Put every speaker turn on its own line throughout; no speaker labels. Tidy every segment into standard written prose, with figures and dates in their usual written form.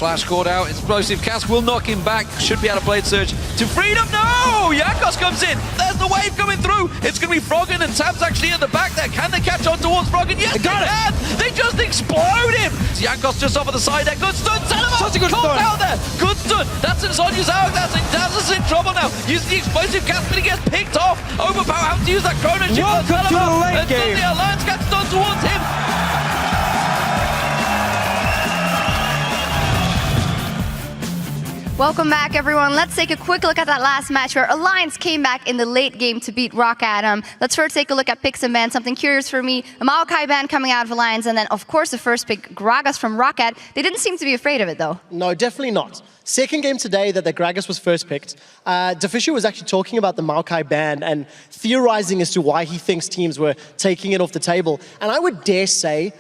Flash caught out. Explosive Cask will knock him back. Should be able to Blade Surge to freedom. No! Jankos comes in. There's the wave coming through. It's going to be Froggen, and Tab's actually at the back there. Can they catch on towards Froggen? Yes, they can! They just explode him! Jankos just off of the side there. Good stun!
Such a good
stun!
out
there! Good stun! That's in Sonya's out. That's in trouble now. Using the explosive Cask, but he gets picked off. Overpower having to use that Chrono Chip.
Welcome to the late game.
The Alliance gets done towards him.
Welcome back, everyone. Let's take a quick look at that last match where Alliance came back in the late game to beat Rock Atom. Let's first take a look at picks and bans. Something curious for me, a Maokai ban coming out of Alliance, and then, of course, the first pick, Gragas from Rocket. They didn't seem to be afraid of it, though.
No, definitely not. Second game today that the Gragas was first picked. Deficio was actually talking about the Maokai ban and theorizing as to why he thinks teams were taking it off the table. And I would dare say,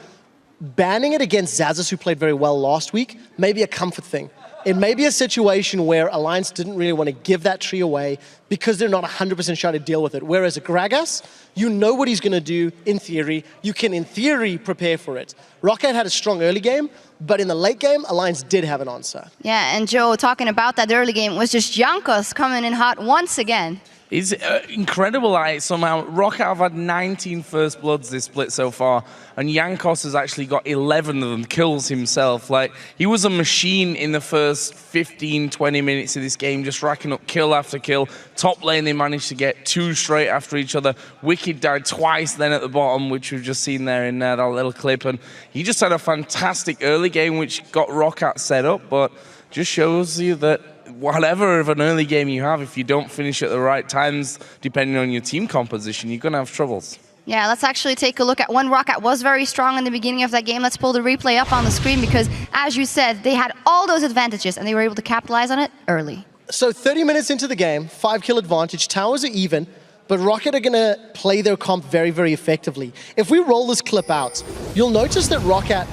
banning it against Xaxus, who played very well last week, may be a comfort thing. It may be a situation where Alliance didn't really want to give that tree away because they're not 100% sure to deal with it. Whereas a Gragas, you know what he's going to do in theory. You can, in theory, prepare for it. Rocket had a strong early game, but in the late game, Alliance did have an answer.
Yeah, and Joe, talking about that early game, was just Jankos coming in hot once again.
It's incredible that somehow Rocket have had 19 first bloods this split so far, and Jankos has actually got 11 of them kills himself. Like, he was a machine in the first 15, 20 minutes of this game, just racking up kill after kill. Top lane, they managed to get 2 straight after each other. Wicked died twice then at the bottom, which we've just seen there in that little clip, and he just had a fantastic early game, which got Rocket set up, but just shows you that whatever of an early game you have, if you don't finish at the right times, depending on your team composition, you're going to have troubles.
Yeah, let's actually take a look at when Rocket was very strong in the beginning of that game. Let's pull the replay up on the screen because, as you said, they had all those advantages and they were able to capitalize on it early.
So 30 minutes into the game, 5 kill advantage, towers are even, but Rocket are going to play their comp very, very effectively. If we roll this clip out, you'll notice that Rocket,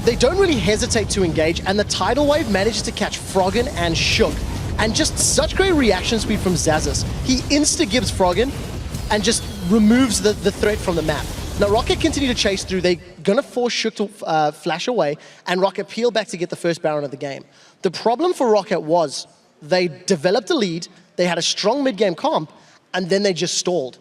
they don't really hesitate to engage, and the tidal wave manages to catch Froggen and Shook. And just such great reaction speed from Xaxus. He insta-gives Froggen and just removes the threat from the map. Now Rocket continue to chase through. They're gonna force Shook to flash away, and Rocket peel back to get the first Baron of the game. The problem for Rocket was they developed a lead, they had a strong mid-game comp, and then they just stalled.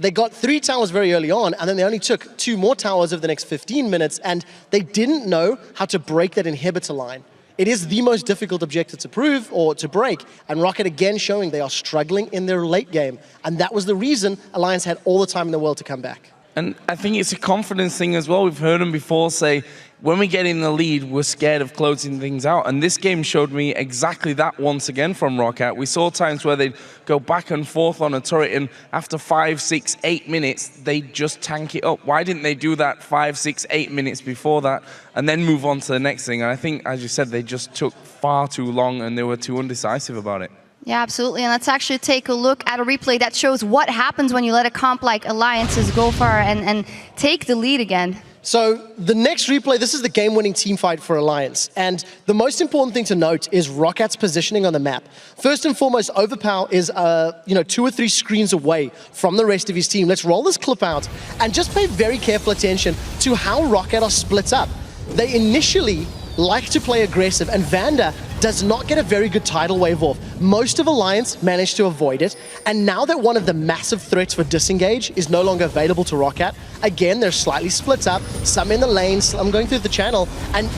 They got 3 towers very early on, and then they only took 2 more towers over the next 15 minutes, and they didn't know how to break that inhibitor line. It is the most difficult objective to prove or to break, and Rocket again showing they are struggling in their late game, and that was the reason Alliance had all the time in the world to come back.
And I think it's a confidence thing as well. We've heard them before say, when we get in the lead, we're scared of closing things out. And this game showed me exactly that once again from Rocket. We saw times where they'd go back and forth on a turret, and after 5, 6, 8 minutes, they'd just tank it up. Why didn't they do that 5, 6, 8 minutes before that and then move on to the next thing? And I think, as you said, they just took far too long and they were too undecisive about it.
Yeah, absolutely. And let's actually take a look at a replay that shows what happens when you let a comp like Alliances go far and take the lead again.
So the next replay, this is the game-winning team fight for Alliance. And the most important thing to note is Rocket's positioning on the map. First and foremost, Overpower is 2 or 3 screens away from the rest of his team. Let's roll this clip out and just pay very careful attention to how Rocket are split up. They initially like to play aggressive, and Vander does not get a very good tidal wave off. Most of Alliance managed to avoid it, and now that one of the massive threats for disengage is no longer available to Rocket, again, they're slightly split up, some in the lane, some going through the channel, and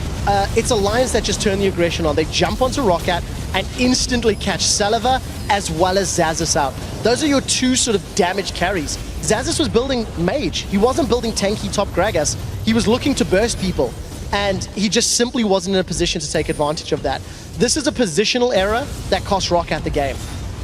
it's Alliance that just turn the aggression on. They jump onto Rocket and instantly catch Saliva as well as Xaxus out. Those are your 2 sort of damage carries. Xaxus was building Mage. He wasn't building tanky top Gragas. He was looking to burst people, and he just simply wasn't in a position to take advantage of that. This is a positional error that cost Rocket the game.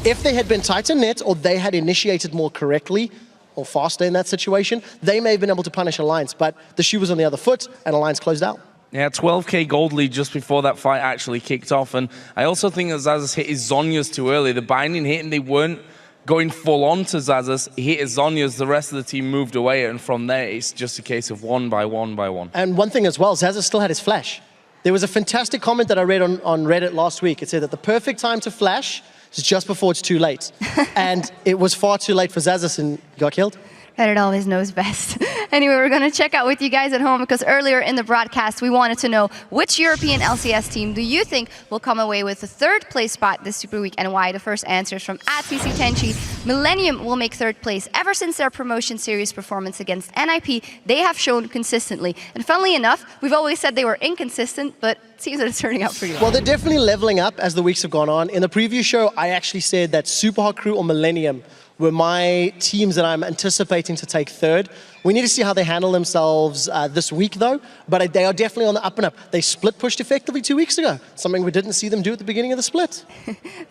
If they had been tighter net, or they had initiated more correctly or faster in that situation, they may have been able to punish Alliance, but the shoe was on the other foot and Alliance closed out.
Yeah, 12k gold lead just before that fight actually kicked off, and I also think that Xaxus hit his Zhonya's too early. The binding hit, and they weren't going full on to Xaxus. He hit his Zhonya's, the rest of the team moved away, and from there it's just a case of 1 by 1 by 1.
And one thing as well, Xaxus still had his flash. There was a fantastic comment that I read on Reddit last week. It said that the perfect time to flash is just before it's too late. And it was far too late for Xaxus, and he got killed.
Reddit always knows best. Anyway, we're going to check out with you guys at home because earlier in the broadcast, we wanted to know which European LCS team do you think will come away with the third place spot this Super Week and why? The first answers from @CC10chi. Millennium will make third place. Ever since their promotion series performance against NIP, they have shown consistently. And funnily enough, we've always said they were inconsistent, but it seems that it's turning out pretty well.
Well, they're definitely leveling up as the weeks have gone on. In the preview show, I actually said that Super Hot Crew or Millennium were my teams that I'm anticipating to take third. We need to see how they handle themselves this week, though. But they are definitely on the up and up. They split pushed effectively 2 weeks ago, something we didn't see them do at the beginning of the split.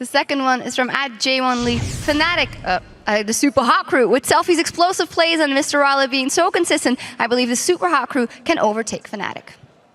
The second one is from @J1Lee. Fnatic, the Super Hot Crew, with Selfie's explosive plays and Mr. Raleigh being so consistent, I believe the Super Hot Crew can overtake Fnatic.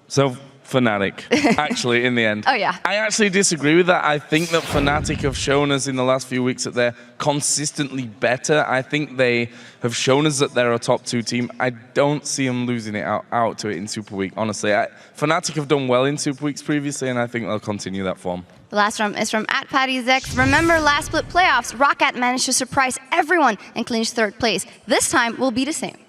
So Fnatic, actually, in the end.
Oh, yeah.
I actually disagree with that. I think that Fnatic have shown us in the last few weeks that they're consistently better. I think they have shown us that they're a top 2 team. I don't see them losing it out to it in Super Week, honestly. Fnatic have done well in Super Weeks previously, and I think they'll continue that form.
The last one is from @PattyZex. Remember last split playoffs, Roccat managed to surprise everyone and clinch third place. This time will be the same.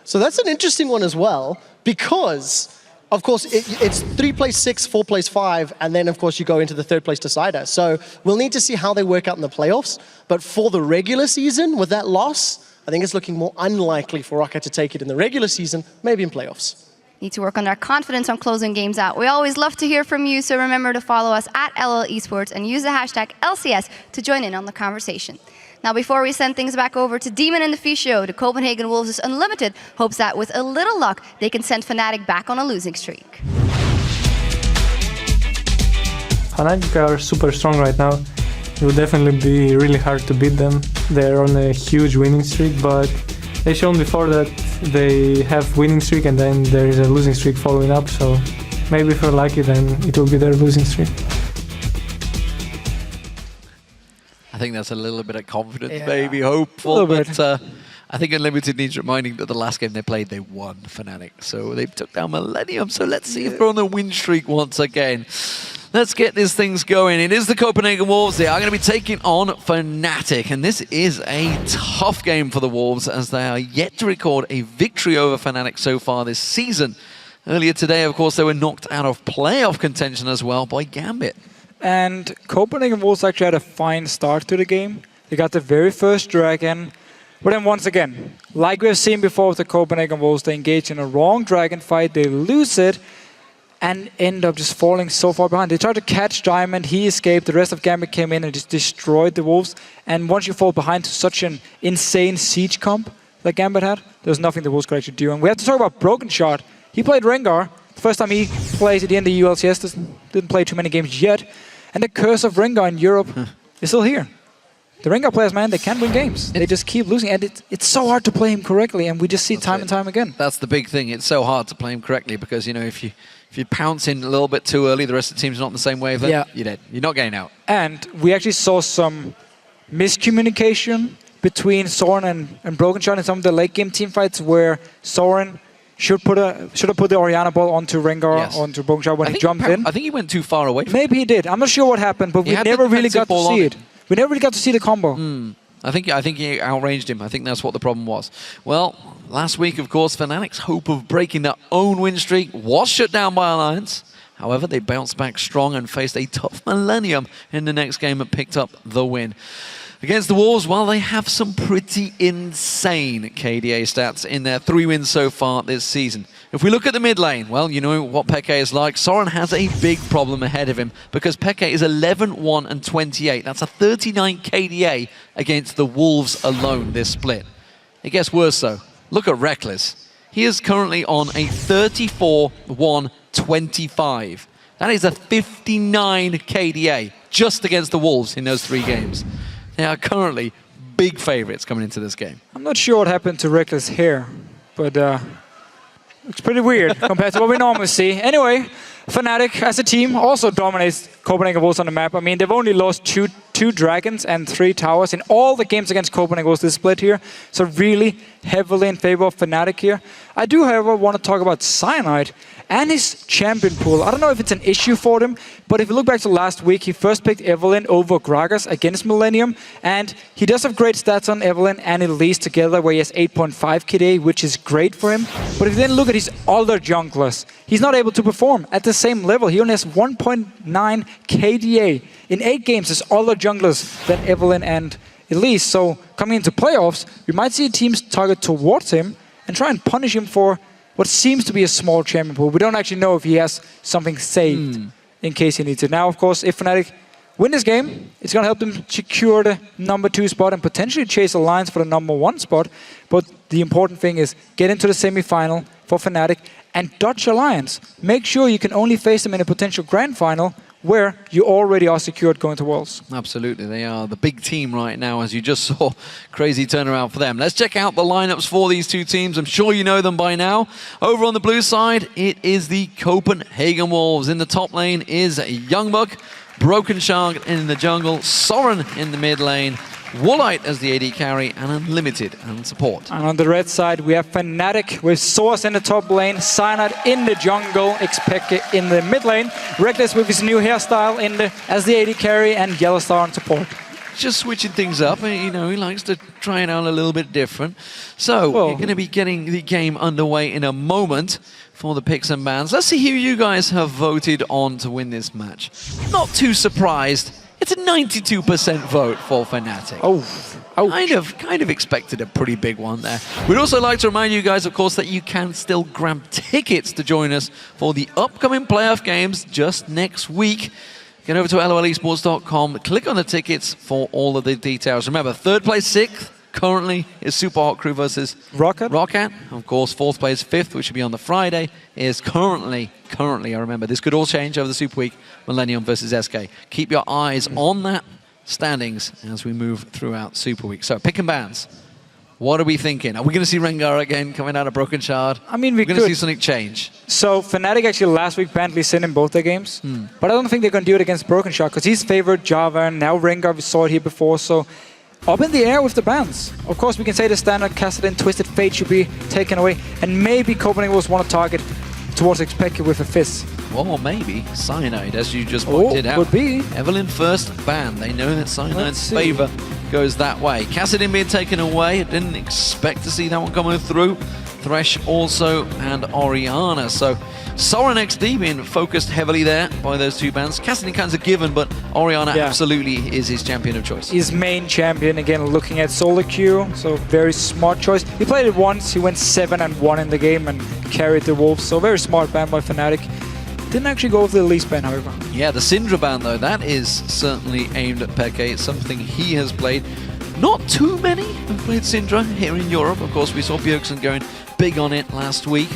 So that's an interesting one as well, because of course, it's 3 place 6, 4 place 5, and then, of course, you go into the third place decider. So we'll need to see how they work out in the playoffs. But for the regular season, with that loss, I think it's looking more unlikely for Roccat to take it in the regular season, maybe in playoffs.
Need to work on our confidence on closing games out. We always love to hear from you, so remember to follow us @LL Esports and use the hashtag LCS to join in on the conversation. Now, before we send things back over to Demon and the Fish Show, the Copenhagen Wolves' Unlimited hopes that with a little luck, they can send Fnatic back on a losing streak.
Fnatic are super strong right now. It will definitely be really hard to beat them. They're on a huge winning streak, but they've shown before that they have winning streak and then there is a losing streak following up, so maybe if we're lucky, then it will be their losing streak.
I think that's a little bit of confidence, maybe hopeful, but I think Unlimited needs reminding that the last game they played, they won Fnatic. So they took down Millennium, so let's see if they're on a win streak once again. Let's get these things going. It is the Copenhagen Wolves. They are going to be taking on Fnatic, and this is a tough game for the Wolves as they are yet to record a victory over Fnatic so far this season. Earlier today, of course, they were knocked out of playoff contention as well by Gambit.
And Copenhagen Wolves actually had a fine start to the game. They got the very first dragon. But then once again, like we have seen before with the Copenhagen Wolves, they engage in a wrong dragon fight, they lose it, and end up just falling so far behind. They tried to catch Diamond, he escaped, the rest of Gambit came in and just destroyed the Wolves. And once you fall behind to such an insane siege comp that Gambit had, there's nothing the Wolves could actually do. And we have to talk about Broken Shot. He played Rengar. The first time he plays at the end of the EU LCS, didn't play too many games yet. And the curse of Rengar in Europe is still here. The Rengar players, man, they can't win games. They just keep losing, and it's so hard to play him correctly, and we just see time and time again.
That's the big thing. It's so hard to play him correctly because, you know, if you pounce in a little bit too early, the rest of the team's not on the same wave, then you're dead. You're not getting out.
And we actually saw some miscommunication between Soren and Broken Shot in some of the late game team fights where Soren should have put the Orianna ball onto Rengar, onto Broken Shot when he jumped in.
I think he went too far away from
Maybe he did. I'm not sure what happened, but we never really got to see it. We never really got to see the combo.
I think he outranged him. I think that's what the problem was. Well, last week, of course, Fnatic's hope of breaking their own win streak was shut down by Alliance. However, they bounced back strong and faced a tough Millennium in the next game and picked up the win. Against the Wolves, well, they have some pretty insane KDA stats in their 3 wins so far this season. If we look at the mid lane, well, you know what Peke is like. Soren has a big problem ahead of him because Peke is 11-1 and 28. That's a 39 KDA against the Wolves alone this split. It gets worse though. Look at Reckless. He is currently on a 34-1-25. That is a 59 KDA just against the Wolves in those 3 games. They are currently big favorites coming into this game.
I'm not sure what happened to Reckless here, but it's pretty weird compared to what we normally see. Anyway, Fnatic, as a team, also dominates Copenhagen Wolves on the map. I mean, they've only lost two dragons and 3 towers in all the games against Copenhagen Wolves this split here. So really heavily in favor of Fnatic here. I do, however, want to talk about Cyanide and his champion pool. I don't know if it's an issue for them, but if you look back to last week, he first picked Evelynn over Gragas against Millennium, and he does have great stats on Evelynn and Elise together, where he has 8.5 KDA, which is great for him. But if you then look at his other junglers, he's not able to perform at the same level. He only has 1.9 KDA in 8 games as other junglers than Evelynn and Elise. So coming into playoffs, we might see teams target towards him and try and punish him for what seems to be a small champion pool. We don't actually know if he has something saved in case he needs it. Now, of course, if Fnatic win this game, it's going to help them secure the number 2 spot and potentially chase Alliance for the number 1 spot. But the important thing is get into the semi-final for Fnatic and dodge Alliance. Make sure you can only face them in a potential grand final where you already are secured going to Worlds.
Absolutely, they are the big team right now, as you just saw. Crazy turnaround for them. Let's check out the lineups for these two teams. I'm sure you know them by now. Over on the blue side, it is the Copenhagen Wolves. In the top lane is Youngbuck, Broken Shark in the jungle, Soren in the mid lane, Woolite as the AD carry, and Unlimited and support.
And on the red side, we have Fnatic with Source in the top lane, Cyanide in the jungle, Xpeke in the mid lane, Reckless with his new hairstyle as the AD carry, and Yellowstar on support.
Just switching things up, you know, he likes to try it out a little bit different. So, you're going to be getting the game underway in a moment for the picks and bans. Let's see who you guys have voted on to win this match. Not too surprised. It's a 92% vote for Fnatic.
Oh,
kind of expected a pretty big one there. We'd also like to remind you guys, of course, that you can still grab tickets to join us for the upcoming playoff games just next week. Get over to lolesports.com, click on the tickets for all of the details. Remember, 3rd place, 6th, currently is Super Hot Crew versus
Rocket.
Of course, 4th place, 5th, which should be on the Friday, is currently, I remember, this could all change over the Super Week, Millennium versus SK. Keep your eyes on that standings as we move throughout Super Week. So, pick and bans. What are we thinking? Are we going to see Rengar again coming out of Broken Shard?
I mean,
we're going to see something change.
So, Fnatic actually last week banned Lee Sin in both their games. But I don't think they're going to do it against Broken Shard because he's favored Java, and now Rengar, we saw it here before. So, up in the air with the bans. Of course, we can say the standard Kassadin Twisted Fate should be taken away, and maybe Copenhagen Wolves want to target towards Xpeke with a Fizz.
Well, maybe Cyanide, as you just pointed out.
Would be.
Evelynn first ban. They know that Cyanide's favor goes that way. Kassadin being taken away. Didn't expect to see that one coming through. Thresh also, and Orianna. So Soren XD being focused heavily there by those 2 bans. Kassadin kind of given, but Orianna absolutely is his champion of choice.
His main champion, again, looking at solo queue, so very smart choice. He played it once, he went 7-1 in the game and carried the Wolves, so very smart ban by Fnatic. Didn't actually go with the Elise ban, however.
Yeah, the Syndra ban, though, that is certainly aimed at Peke. It's something he has played. Not too many have played Syndra here in Europe. Of course, we saw Bjergsen going big on it last week.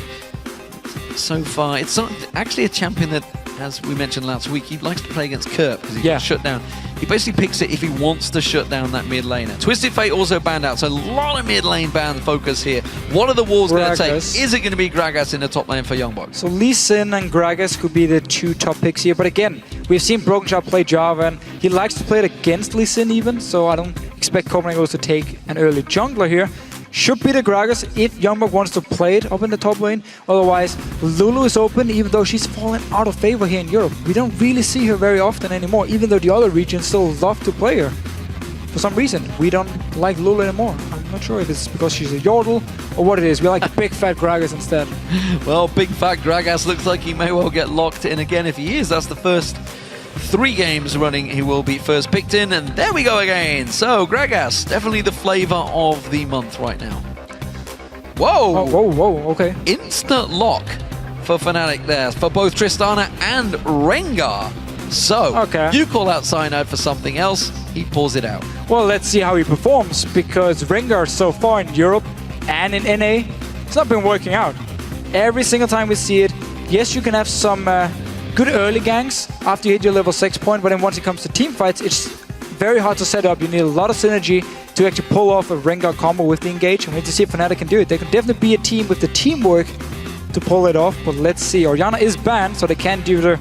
So far, it's actually a champion that, as we mentioned last week, he likes to play against Kerp because he can shut down. He basically picks it if he wants to shut down that mid laner. Twisted Fate also banned out, so a lot of mid lane ban focus here. What are the Wolves going to take? Is it going to be Gragas in the top lane for Youngbuck?
So Lee Sin and Gragas could be the 2 top picks here, but again, we've seen Broken Shard play Java, and he likes to play it against Lee Sin even, so I don't expect Copenhagen to take an early jungler here. Should be the Gragas if Youngbuck wants to play it up in the top lane. Otherwise, Lulu is open, even though she's fallen out of favor here in Europe. We don't really see her very often anymore, even though the other regions still love to play her. For some reason, we don't like Lulu anymore. I'm not sure if it's because she's a Yordle or what it is. We like big fat Gragas instead.
Well, big fat Gragas looks like he may well get locked in again. If he is, that's the first 3 games running he will be first picked in, and there we go again. So Gragas, definitely the flavor of the month right now. Whoa!
Oh, whoa, okay.
Instant lock for Fnatic there, for both Tristana and Rengar. So, you call out Cyanide for something else, he pulls it out.
Well, let's see how he performs, because Rengar so far in Europe and in NA, it's not been working out. Every single time we see it, yes, you can have some good early ganks after you hit your level 6 point, but then once it comes to team fights, it's very hard to set up. You need a lot of synergy to actually pull off a Rengar combo with the engage, and we need to see if Fnatic can do it. They can definitely be a team with the teamwork to pull it off, but let's see. Orianna is banned, so they can't do the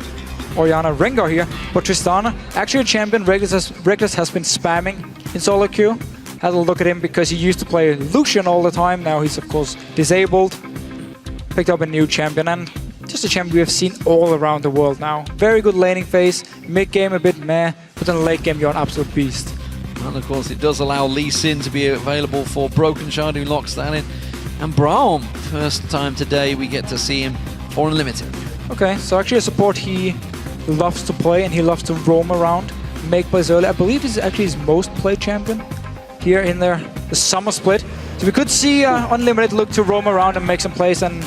Orianna Rengar here. But Tristana, actually a champion, Reckless has been spamming in solo queue. Had a look at him because he used to play Lucian all the time. Now he's, of course, disabled. Picked up a new champion, and just a champion we have seen all around the world now. Very good laning phase, mid-game a bit meh, but in the late game you're an absolute beast.
And of course it does allow Lee Sin to be available for Broken Shard, who locks that in. And Braum, first time today we get to see him for Unlimited.
Okay, so actually a support he loves to play and he loves to roam around, make plays early. I believe this is actually his most played champion here in the summer split. So we could see Unlimited look to roam around and make some plays, and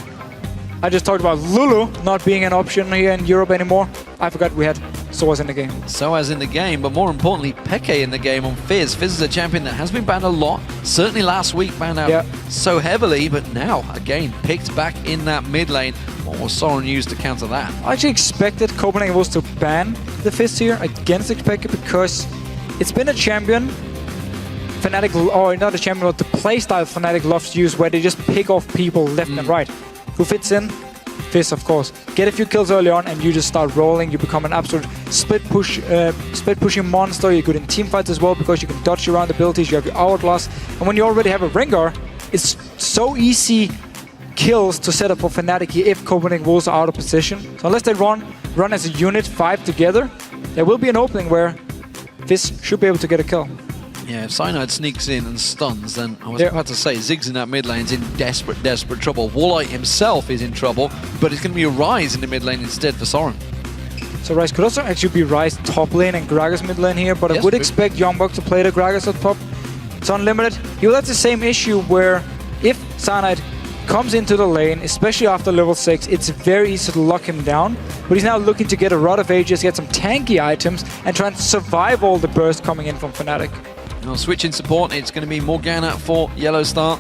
I just talked about Lulu not being an option here in Europe anymore. I forgot we had Soaz in the game.
Soaz in the game, but more importantly, Peke in the game on Fizz. Fizz is a champion that has been banned a lot. Certainly last week banned out so heavily, but now, again, picked back in that mid lane. What was Soren used to counter that?
I actually expected Copenhagen was to ban the Fizz here against Peke because it's been a champion Fnatic, or not a champion, but the playstyle Fnatic loves to use, where they just pick off people left and right. Who fits in? Fizz, of course. Get a few kills early on and you just start rolling. You become an absolute split pushing monster. You're good in team fights as well because you can dodge around abilities. You have your hourglass, and when you already have a Rengar, it's so easy kills to set up for Fnatic here if Copenhagen Wolves are out of position. So unless they run as a unit 5 together, there will be an opening where Fizz should be able to get a kill.
Yeah, if Cyanide sneaks in and stuns, then I was about to say, Ziggs in that mid lane's in desperate trouble. Warlight himself is in trouble, but it's going to be a Rise in the mid lane instead for Soren.
So Rise could also actually be Rise top lane and Gragas mid lane here, but I would expect Youngbuck to play the Gragas at top. It's Unlimited. He will have the same issue where if Cyanide comes into the lane, especially after level 6, it's very easy to lock him down. But he's now looking to get a Rod of Ages, get some tanky items, and try and survive all the burst coming in from Fnatic.
Now, switching support, it's going to be Morgana for Yellow Star.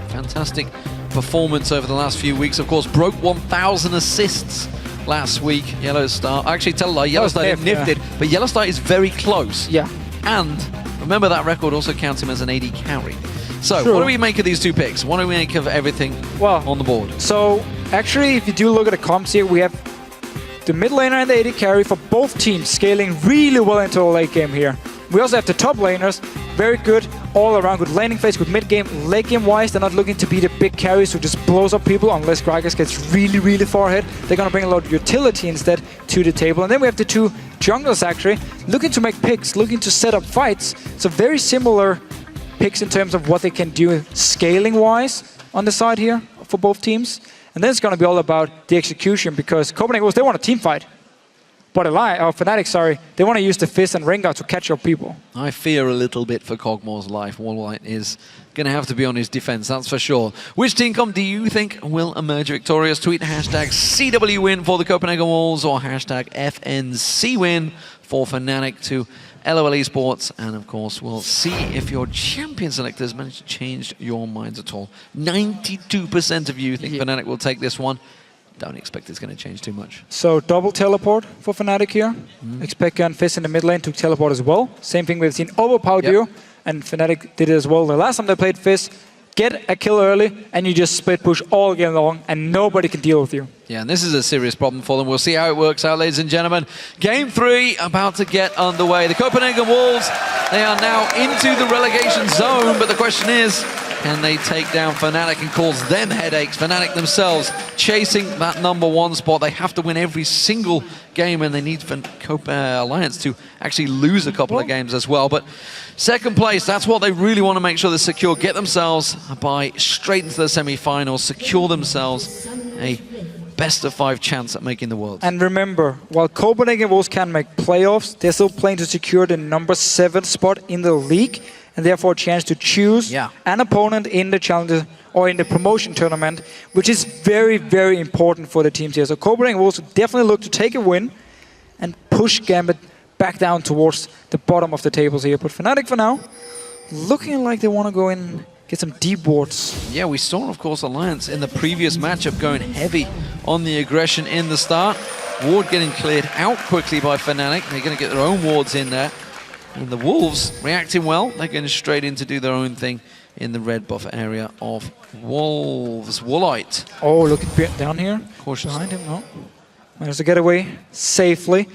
Fantastic performance over the last few weeks. Of course, broke 1,000 assists last week, Yellow Star. Actually, tell a lie, Yellow Star didn't nift it, but Yellow Star is very close.
Yeah.
And remember, that record also counts him as an AD carry. So, what do we make of these two picks? What do we make of everything on the board?
So, actually, if you do look at the comps here, we have the mid laner and the AD carry for both teams scaling really well into the late game here. We also have the top laners, very good all around, good laning phase, good mid game. Late game wise, they're not looking to be the big carries who just blows up people unless Gragas gets really far ahead. They're going to bring a lot of utility instead to the table. And then we have the two junglers actually looking to make picks, looking to set up fights. So very similar picks in terms of what they can do scaling wise on the side here for both teams. And then it's going to be all about the execution, because Copenhagen, they want a team fight. But Fnatic, they want to use the Fizz and Rengar to catch up people.
I fear a little bit for Kog'Maw's life. Warlight is going to have to be on his defense, that's for sure. Which team comp do you think will emerge victorious? Tweet hashtag CWWin for the Copenhagen Wolves or hashtag FNCWin for Fnatic to LOL Esports. And of course, we'll see if your champion selectors manage to change your minds at all. 92% of you think Fnatic will take this one. Don't expect it's going to change too much.
So double teleport for Fnatic here. Expect Fizz in the mid lane to teleport as well. Same thing we've seen overpower duo, and Fnatic did it as well. The last time they played Fizz, get a kill early, and you just split push all game long, and nobody can deal with you.
Yeah, and this is a serious problem for them. We'll see how it works out, ladies and gentlemen. Game 3 about to get underway. The Copenhagen Wolves, they are now into the relegation zone, but the question is, can they take down Fnatic and cause them headaches? Fnatic themselves chasing that #1 spot. They have to win every single game, and they need Alliance to actually lose a couple of games as well. But second place, that's what they really want to make sure they're secure. Get themselves by straight into the semi-finals, secure themselves a best-of-5 chance at making the Worlds.
And remember, while Copenhagen Wolves can make playoffs, they're still playing to secure the #7 spot in the league, and therefore a chance to choose an opponent in the Challenger or in the promotion tournament, which is very important for the teams here. So Copenhagen Wolves definitely look to take a win and push Gambit back down towards the bottom of the tables here. But Fnatic for now, looking like they want to go in, get some deep wards.
Yeah, we saw, of course, Alliance in the previous matchup going heavy on the aggression in the start. Ward getting cleared out quickly by Fnatic. They're going to get their own wards in there. And the Wolves reacting well. They're going straight in to do their own thing in the red buff area of Wolves. Woolite.
Oh, look at down here.
Cautious.
Behind him, no. Managed to get away safely.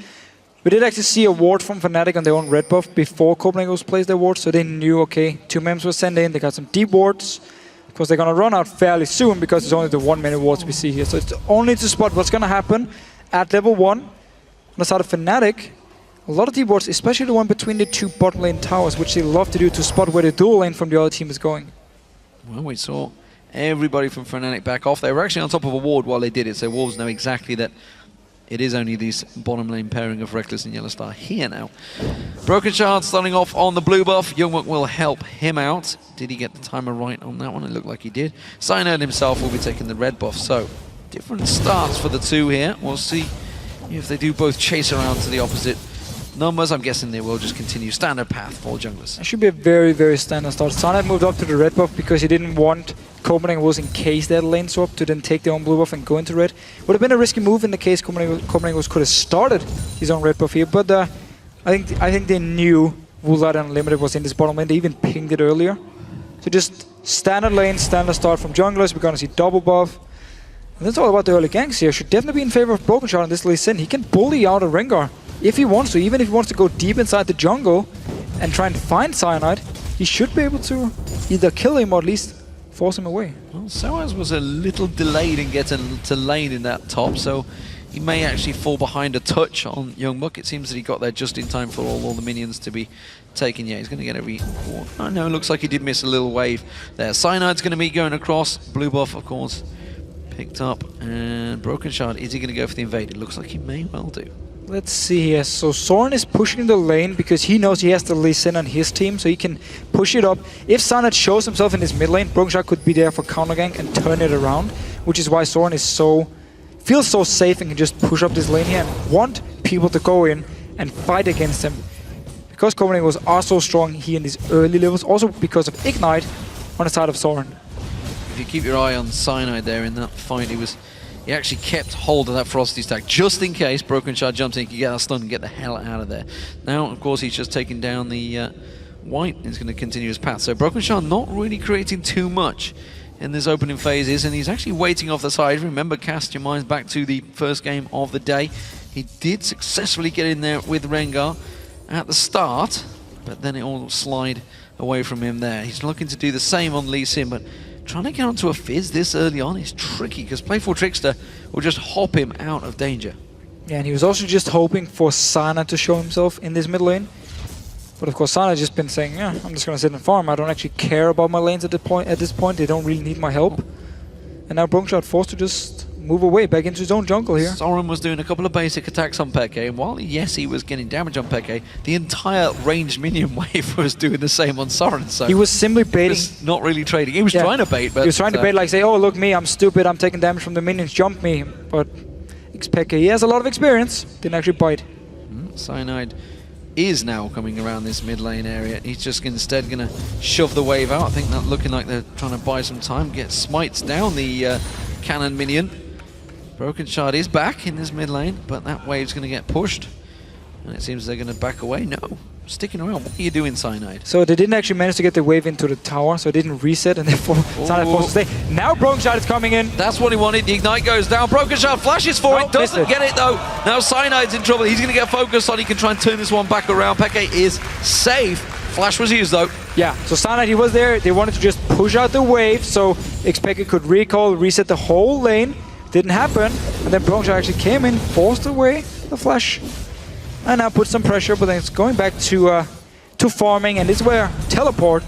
We did actually see a ward from Fnatic on their own red buff before Copenhagen placed their ward, so they knew, okay, 2 members were sent in, they got some deep wards, because they're going to run out fairly soon, because it's only the 1 minute wards we see here. So it's only to spot what's going to happen at level 1. On the side of Fnatic, a lot of deep wards, especially the one between the 2 bottom lane towers, which they love to do to spot where the dual lane from the other team is going.
Well, we saw everybody from Fnatic back off. They were actually on top of a ward while they did it, so Wolves know exactly that it is only this bottom lane pairing of Reckless and Yellowstar here now. Broken Shard starting off on the blue buff. Youngwook will help him out. Did he get the timer right on that one? It looked like he did. Cyanide himself will be taking the red buff. So, different starts for the two here. We'll see if they do both chase around to the opposite numbers. I'm guessing they will just continue standard path for junglers.
It should be a very, very standard start. Cyanide moved up to the red buff because he didn't want Copenhagen was in case they had a lane swap to then take their own blue buff and go into red. Would have been a risky move in the case Copenhagen could have started his own red buff here, but I think they knew Woolite Unlimited was in this bottom lane. They even pinged it earlier. So just standard lane, standard start from junglers. We're gonna see double buff. And that's all about the early ganks here. Should definitely be in favor of Broken Shard on this Lee Sin. He can bully out a Rengar if he wants to, even if he wants to go deep inside the jungle and try and find Cyanide. He should be able to either kill him or at least force him away.
Well, Soaz was a little delayed in getting to lane in that top, so he may actually fall behind a touch on Youngwook. It seems that he got there just in time for all the minions to be taken. Yeah, he's going to get every... Oh no, looks like he did miss a little wave there. Cyanide's going to be going across. Blue buff, of course, picked up. And Broken Shard, is he going to go for the invade? It looks like he may well do.
Let's see here. So Soren is pushing the lane because he knows he has the Lee Sin on his team, so he can push it up. If Cyanide shows himself in his mid lane, Broken Shard could be there for counter gank and turn it around, which is why Soren is feels so safe and can just push up this lane here and want people to go in and fight against him. Because Copenhagen was so strong here in these early levels, also because of Ignite on the side of Soren.
If you keep your eye on Cyanide there in that fight, he actually kept hold of that Frosty stack just in case Broken Shard jumps in, he could get that stun and get the hell out of there. Now, of course, he's just taking down the white. He's going to continue his path. So Broken Shard not really creating too much in this opening phases, and he's actually waiting off the side. Remember, cast your minds back to the first game of the day. He did successfully get in there with Rengar at the start, but then it all slide away from him there. He's looking to do the same on Lee Sin, but trying to get onto a Fizz this early on is tricky because Playful Trickster will just hop him out of danger.
Yeah, and he was also just hoping for Sana to show himself in this mid lane. But of course, Sana has just been saying, yeah, I'm just going to sit and farm. I don't actually care about my lanes at this point. They don't really need my help. And now Broken Shard forced to just move away back into his own jungle here.
Soren was doing a couple of basic attacks on Peke, and while yes, he was getting damage on Peke, the entire ranged minion wave was doing the same on Soren. So
he was simply baiting.
He was not really trading. He was trying to bait, but
he was trying to bait, like say, oh look me, I'm stupid, I'm taking damage from the minions, jump me. But Peke, he has a lot of experience. Didn't actually bite.
Cyanide is now coming around this mid lane area. He's just instead going to shove the wave out. I think that looking like they're trying to buy some time. Get smites down the cannon minion. Broken Shard is back in this mid lane, but that wave's going to get pushed. And it seems they're going to back away. No, sticking around. What are you doing, Cyanide?
So they didn't actually manage to get the wave into the tower, so it didn't reset, and therefore Cyanide forced to stay. Now Broken Shard is coming in.
That's what he wanted. The Ignite goes down. Broken Shard flashes for it. Doesn't get it, though. Now Cyanide's in trouble. He's going to get focused on. He can try and turn this one back around. Peke is safe. Flash was used, though.
Yeah, so Cyanide, he was there. They wanted to just push out the wave, so Peke could recall, reset the whole lane. Didn't happen, and then Broken Shard actually came in, forced away the flash, and now put some pressure, but then it's going back to farming, and this is where teleport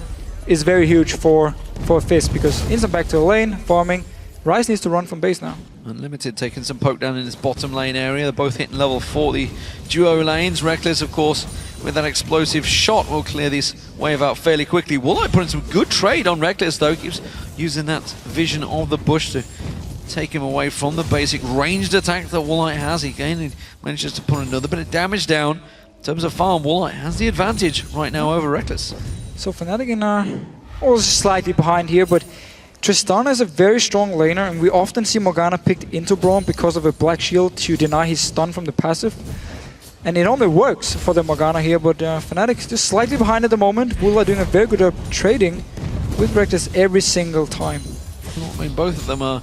is very huge for Fizz, because instant back to the lane, farming. Ryze needs to run from base now.
Unlimited taking some poke down in this bottom lane area. They're both hitting level 40 duo lanes. Reckless, of course, with that explosive shot will clear this wave out fairly quickly. Woolite putting some good trade on Reckless, though. Keeps using that vision of the bush to take him away from the basic ranged attack that Woolite has. He manages to put another bit of damage down. In terms of farm, Woolite has the advantage right now over Reckless.
So Fnatic are also slightly behind here, but Tristana is a very strong laner, and we often see Morgana picked into Braum because of a black shield to deny his stun from the passive. And it only works for the Morgana here, but Fnatic is just slightly behind at the moment. Woolite doing a very good job trading with Reckless every single time.
I mean, both of them are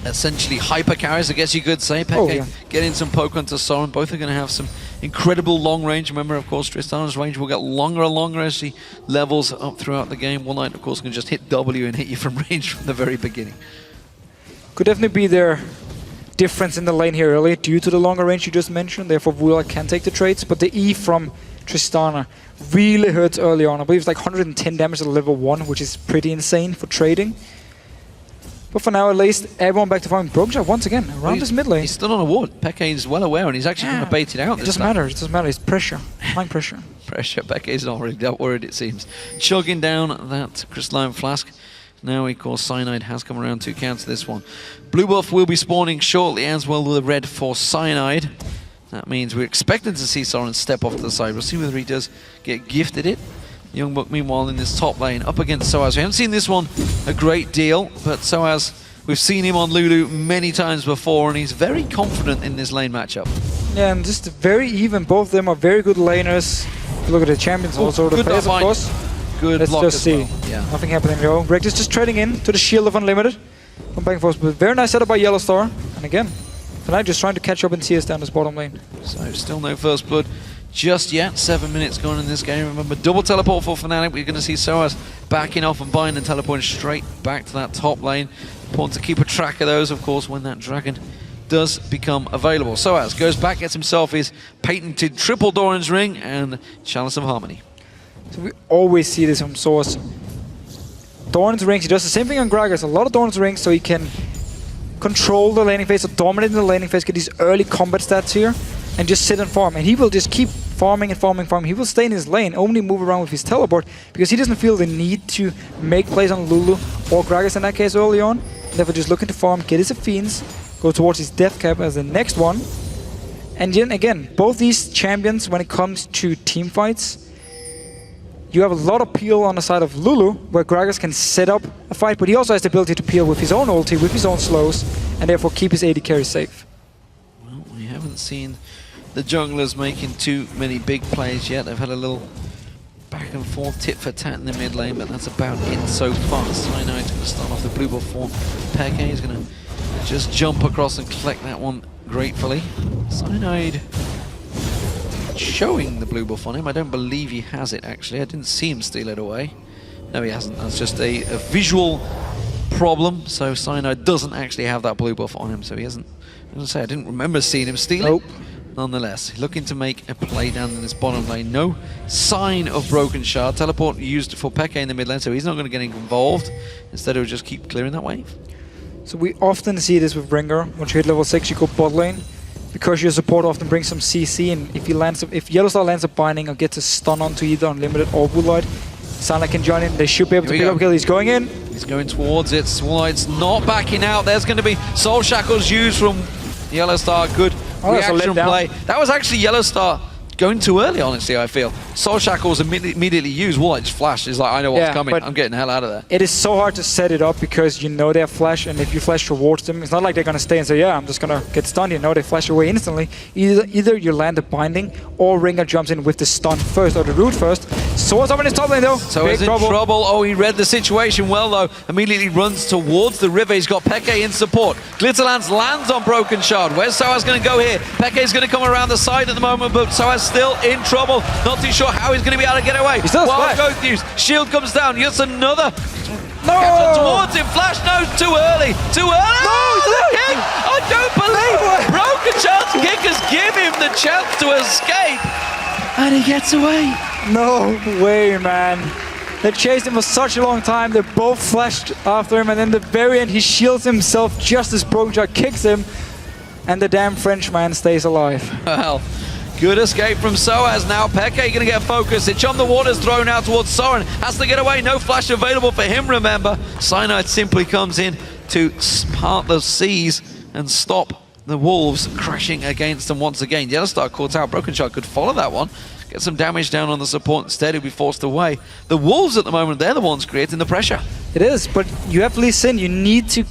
essentially hyper carries, I guess you could say. Peke getting some poke onto Soren. Both are going to have some incredible long range. Remember, of course, Tristana's range will get longer and longer as she levels up throughout the game. One Knight, of course, can just hit W and hit you from range from the very beginning.
Could definitely be their difference in the lane here early due to the longer range you just mentioned. Therefore, Wula can take the trades, but the E from Tristana really hurts early on. I believe it's like 110 damage at level 1, which is pretty insane for trading. But for now, at least, everyone back to farming. Broken Shot once again around this mid lane.
He's still on a ward. Peke is well aware, and he's actually going to bait it out.
It doesn't matter. It doesn't matter. It's pressure. Mind pressure.
Pressure. Peke is not really that worried, it seems. Chugging down that crystalline flask. Now, of course, Cyanide has come around to counter this one. Blue buff will be spawning shortly, as well with the red for Cyanide. That means we're expecting to see Soren step off to the side. We'll see whether he does get gifted it. Youngbuck, meanwhile, in this top lane, up against Soaz. We haven't seen this one a great deal, but Soaz, we've seen him on Lulu many times before, and he's very confident in this lane matchup.
Yeah, and just very even. Both of them are very good laners. Look at the champions also, the players, of course.
Good
Let's
block
just
as
see.
well. Yeah.
Nothing happening though. Reckless just trading in to the shield of Unlimited. Come back and forth, but very nice setup by Yellow Star. And again, tonight just trying to catch up and CS down this bottom lane.
So still no first blood just yet. 7 minutes gone in this game. Remember, double teleport for Fnatic. We're going to see Soaz backing off and buying and teleporting straight back to that top lane. Important to keep a track of those, of course, when that dragon does become available. Soaz goes back, gets himself his patented triple Doran's ring and Chalice of Harmony.
So we always see this from Soaz. Doran's rings, he does the same thing on Gragas. A lot of Doran's rings so he can control the laning phase or dominate in the laning phase, get these early combat stats here, and just sit and farm. And he will just keep farming and farming, farming. He will stay in his lane, only move around with his teleport, because he doesn't feel the need to make plays on Lulu or Gragas in that case early on. Therefore just looking to farm, get his Fiends, go towards his death cap as the next one. And then again, both these champions, when it comes to team fights, you have a lot of peel on the side of Lulu, where Gragas can set up a fight, but he also has the ability to peel with his own ulti, with his own slows, and therefore keep his AD carry safe.
Well, we haven't seen the junglers making too many big plays yet. They've had a little back and forth tit for tat in the mid lane, but that's about it so far. Cyanide's going to start off the blue buff form. Peke is going to just jump across and collect that one gratefully. Cyanide showing the blue buff on him. I don't believe he has it, actually. I didn't see him steal it away. No, he hasn't. That's just a visual problem. So Cyanide doesn't actually have that blue buff on him. So he hasn't. I was going to say, I didn't remember seeing him steal it. Nonetheless, looking to make a play down in this bottom lane. No sign of Broken Shard. Teleport used for Peke in the mid lane, so he's not going to get involved. Instead, he'll just keep clearing that wave.
So we often see this with Ringer. Once you hit level 6, you go bot lane, because your support often brings some CC, and if Yellow Star lands a binding or gets a stun onto either Unlimited or Woolite, Sana can join in. They should be able to pick up a kill. He's going in. He's
going towards it. Woolite's not backing out. There's going to be Soul Shackles used from Yellow Star. Good reaction play. That was actually Yellow Star going too early, honestly, I feel. Soul Shackles immediately used. Woolite just flashed. He's like, I know what's coming. I'm getting the hell out of there.
It is so hard to set it up because you know they have flash, and if you flash towards them, it's not like they're going to stay and say, yeah, I'm just going to get stunned. You know, they flash away instantly. Either you land the binding, or Ringer jumps in with the stun first, or the root first. Swords up in his top lane, though.
So he's in trouble. Oh, he read the situation well, though. Immediately runs towards the river. He's got Peke in support. Glitterlance lands on Broken Shard. Where's Soaz going to go here? Peke's going to come around the side at the moment, but Soaz still in trouble. Not too sure how he's going to be able to get away.
He's still
Wild Growth use. Shield comes down. Just another. Towards him. Flash nose. Too early. Too early. No, the kick. I don't believe it. Broken Shard's kickers give him the chance to escape. And he gets away.
No way, man. They chased him for such a long time. They both flashed after him, and then at the very end, he shields himself just as Broken Shard kicks him, and the damn Frenchman stays alive.
Well, good escape from Soaz now. Peke going to get focused. It's on the waters thrown out towards Soren. Has to get away. No flash available for him, remember. Cyanide simply comes in to part the seas and stop the Wolves crashing against them once again. Yellow Star caught out. Broken Shard could follow that one. Get some damage down on the support. Instead, he'll be forced away. The Wolves at the moment, they're the ones creating the pressure.
It is, but you have Lee Sin. You need to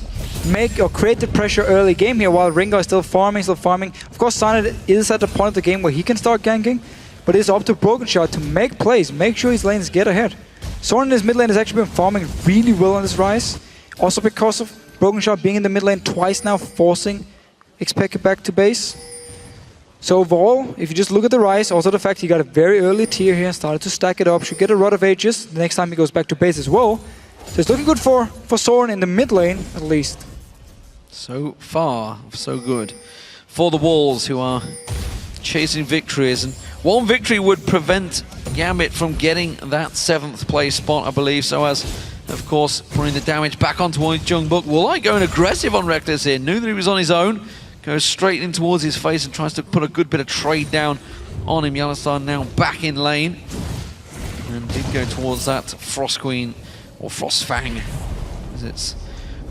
make or create the pressure early game here while Ringo is still farming. Of course, Cyanide is at the point of the game where he can start ganking, but it's up to Broken Shard to make plays, make sure his lanes get ahead. Soren in his mid lane has actually been farming really well on this Rise. Also because of Broken Shard being in the mid lane twice now, forcing Xpeke back to base. So overall, if you just look at the Rise, also the fact he got a very early tier here and started to stack it up, should get a Rod of Ages the next time he goes back to base as well. So it's looking good for Soren in the mid lane, at least.
So far, so good for the Wolves, who are chasing victories. And one victory would prevent Gambit from getting that 7th place spot, I believe. So as, of course, putting the damage back on towards Jungbook. Woolite going aggressive on Reckless here. Knew that he was on his own. Goes straight in towards his face and tries to put a good bit of trade down on him. Yellowstar now back in lane. And did go towards that Frost Queen, or Frostfang, as it's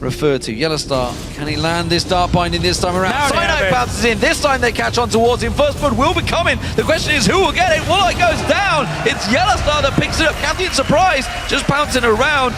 referred to. Yellowstar, can he land this Dark Binding this time around? Cyanide bounces in. This time they catch on towards him. First blood will be coming. The question is who will get it? Woolite goes down. It's Yellowstar that picks it up. Cathy in surprise, just bouncing around.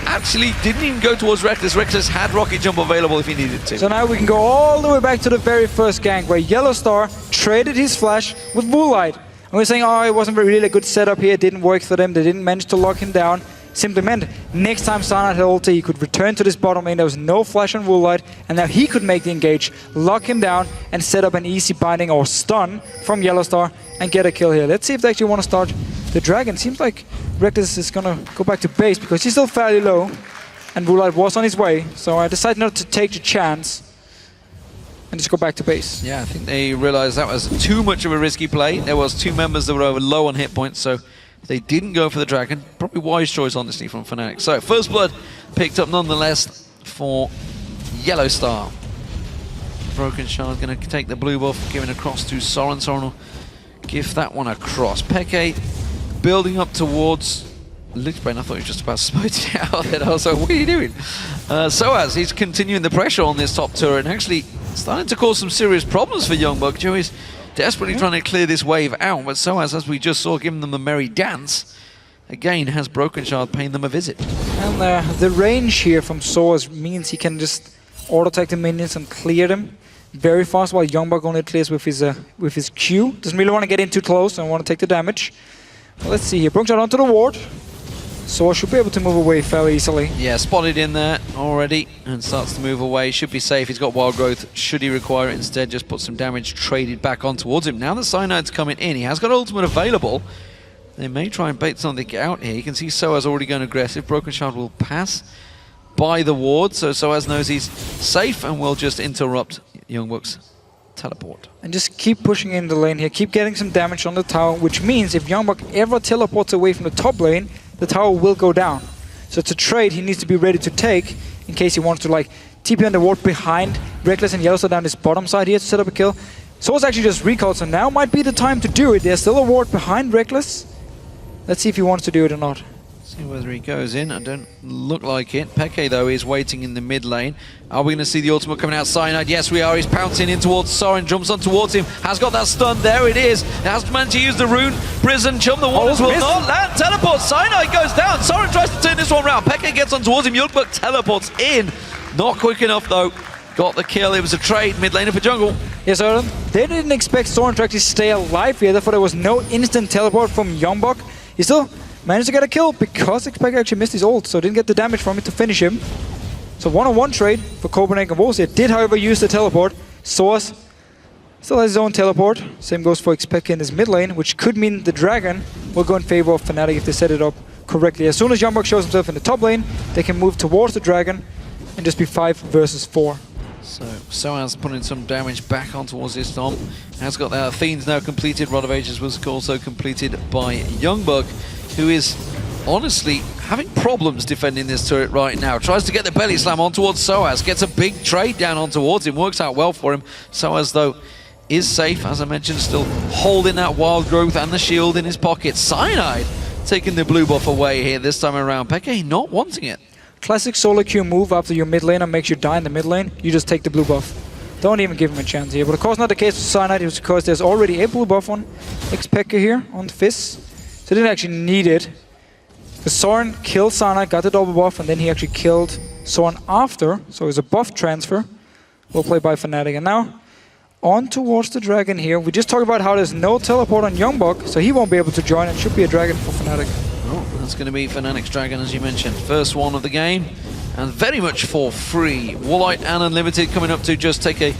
Actually didn't even go towards Reckless. Reckless had Rocket Jump available if he needed to.
So now we can go all the way back to the very first gank where Yellowstar traded his flash with Woolite. And we're saying, oh, it wasn't really a good setup here. It didn't work for them. They didn't manage to lock him down. Simply meant next time Cyanide had ulti, he could return to this bottom lane. There was no flash on Woolite, and now he could make the engage, lock him down, and set up an easy binding or stun from Yellowstar and get a kill here. Let's see if they actually want to start the Dragon. Seems like Reckless is gonna go back to base because he's still fairly low, and Woolite was on his way. So I decided not to take the chance and just go back to base.
Yeah, I think they realized that was too much of a risky play. There was 2 members that were low on hit points, so they didn't go for the Dragon. Probably wise choice, honestly, from Fnatic. So, first blood picked up nonetheless for Yellowstar. Broken Shard going to take the blue buff, giving across to Soren. Soren will give that one across. Peke building up towards Lichbrain. I thought he was just about smoting out there. I was like, what are you doing? Soaz, he's continuing the pressure on this top turret and actually starting to cause some serious problems for Youngbuck. Joey's desperately trying to clear this wave out, but Soaz, as we just saw, giving them the merry dance, again has Broken Shard paying them a visit.
And the range here from Soaz means he can just auto-attack the minions and clear them very fast, while Youngbuck only clears with his Q. Doesn't really want to get in too close and want to take the damage. Well, let's see here. Broken Shard onto the ward. Soaz should be able to move away fairly easily.
Yeah, spotted in there already and starts to move away. Should be safe. He's got Wild Growth. Should he require it instead, just put some damage traded back on towards him. Now the Cyanide's coming in. He has got Ultimate available. They may try and bait something out here. You can see Soaz already going aggressive. Broken Shard will pass by the ward, so Soaz knows he's safe and will just interrupt Youngbuck's teleport.
And just keep pushing in the lane here. Keep getting some damage on the tower, which means if Youngbuck ever teleports away from the top lane, the tower will go down. So it's a trade he needs to be ready to take in case he wants to like TP on the ward behind Reckless and Yellowstar down this bottom side here to set up a kill. Soaz actually just recalled, so now might be the time to do it. There's still a ward behind Reckless. Let's see if he wants to do it or not.
See whether he goes in. I don't look like it. Peke, though, is waiting in the mid lane. Are we going to see the ultimate coming out Cyanide? Yes, we are. He's pouncing in towards Soren. Jumps on towards him. Has got that stun. There it is. Has managed to use the rune. Prison. Chum the waters will not land. Teleport. Cyanide goes down. Soren tries to turn this one around. Peke gets on towards him. Youngbuck teleports in. Not quick enough, though. Got the kill. It was a trade. Mid laner for jungle.
Yes, Soren. They didn't expect Soren to actually stay alive here. Therefore, there was no instant teleport from Youngbuck. He still managed to get a kill because Xpeke actually missed his ult, so didn't get the damage from it to finish him. So one-on-one trade for Copenhagen Wolves. It did, however, use the teleport. Soaz still has his own teleport. Same goes for Xpeke in his mid lane, which could mean the Dragon will go in favor of Fnatic if they set it up correctly. As soon as Youngbuck shows himself in the top lane, they can move towards the Dragon and just be 5 versus 4.
So Soaz putting some damage back on towards this Tom. Has got that. Fiend's now completed. Rod of Ages was also completed by Youngbuck, who is honestly having problems defending this turret right now. Tries to get the belly slam on towards Soaz. Gets a big trade down on towards him. Works out well for him. Soaz, though, is safe. As I mentioned, still holding that Wild Growth and the shield in his pocket. Cyanide taking the blue buff away here this time around. Peke not wanting it.
Classic solo Q move after your mid laner makes you die in the mid lane. You just take the blue buff. Don't even give him a chance here. But of course not the case with Cyanide. It was because there's already a blue buff on Xpeke here on Fizz. So they didn't actually need it. Because Soren killed Cyanide, got the double buff, and then he actually killed Soren after. So it was a buff transfer. Well played by Fnatic. And now, on towards the Dragon here. We just talked about how there's no teleport on Youngbuck, so he won't be able to join. It should be a Dragon for Fnatic.
Oh, That's going to be Fnatic's Dragon, as you mentioned. First one of the game, and very much for free. Woolite and Unlimited coming up to just take a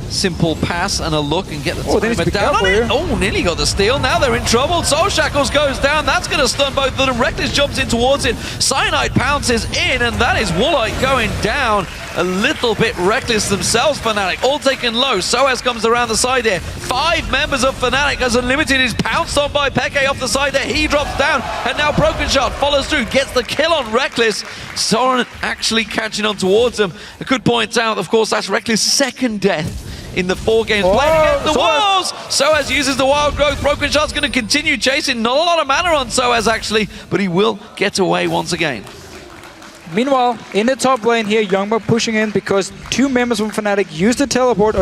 simple pass and a look and get the timer down on it. Oh, nearly got the steal. Now they're in trouble. Soul Shackles goes down. That's going to stun both of them. Reckless jumps in towards it. Cyanide pounces in, and that is Woolite going down. A little bit reckless themselves, Fnatic. All taken low. Soaz comes around the side here. 5 members of Fnatic as Unlimited is pounced on by Peke off the side there. He drops down, and now Broken Shot follows through, gets the kill on Reckless. Soren actually catching on towards him. I could point out, of course, that's Reckless' second death in the 4 games played against the walls. Soaz uses the wild growth. Broken Shot's going to continue chasing. Not a lot of mana on Soaz actually, but he will get away once again.
Meanwhile, in the top lane here, Youngbuck pushing in because 2 members from Fnatic used the teleport,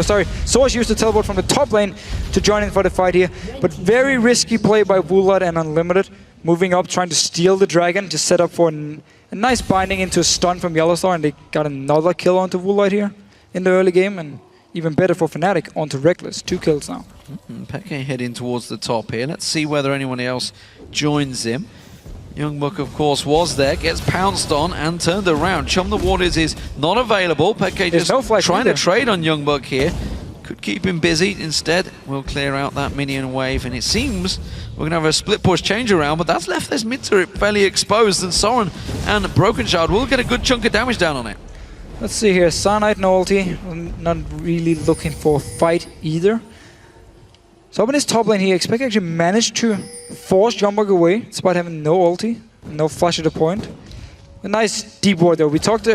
Source used the teleport from the top lane to join in for the fight here. But very risky play by Woolite and Unlimited. Moving up, trying to steal the dragon to set up for a nice binding into a stun from Yellowstar, and they got another kill onto Woolite here in the early game, and even better for Fnatic onto Reckless. 2 kills now.
Peke heading towards the top here. Let's see whether anyone else joins him. Youngbuck, of course, was there, gets pounced on and turned around. Chum the Waters is not available. Peke just trying to trade on Youngbuck here. Could keep him busy. Instead, we'll clear out that minion wave, and it seems we're going to have a split push change around, but that's left this mid turret fairly exposed, and Soren and Broken Shard will get a good chunk of damage down on it.
Let's see here, Cyanide no ulti, not really looking for a fight either. So up in his top lane here, Expect actually managed to force Youngbuck away, despite having no ulti, no flash at the point. A nice deep ward though. We talked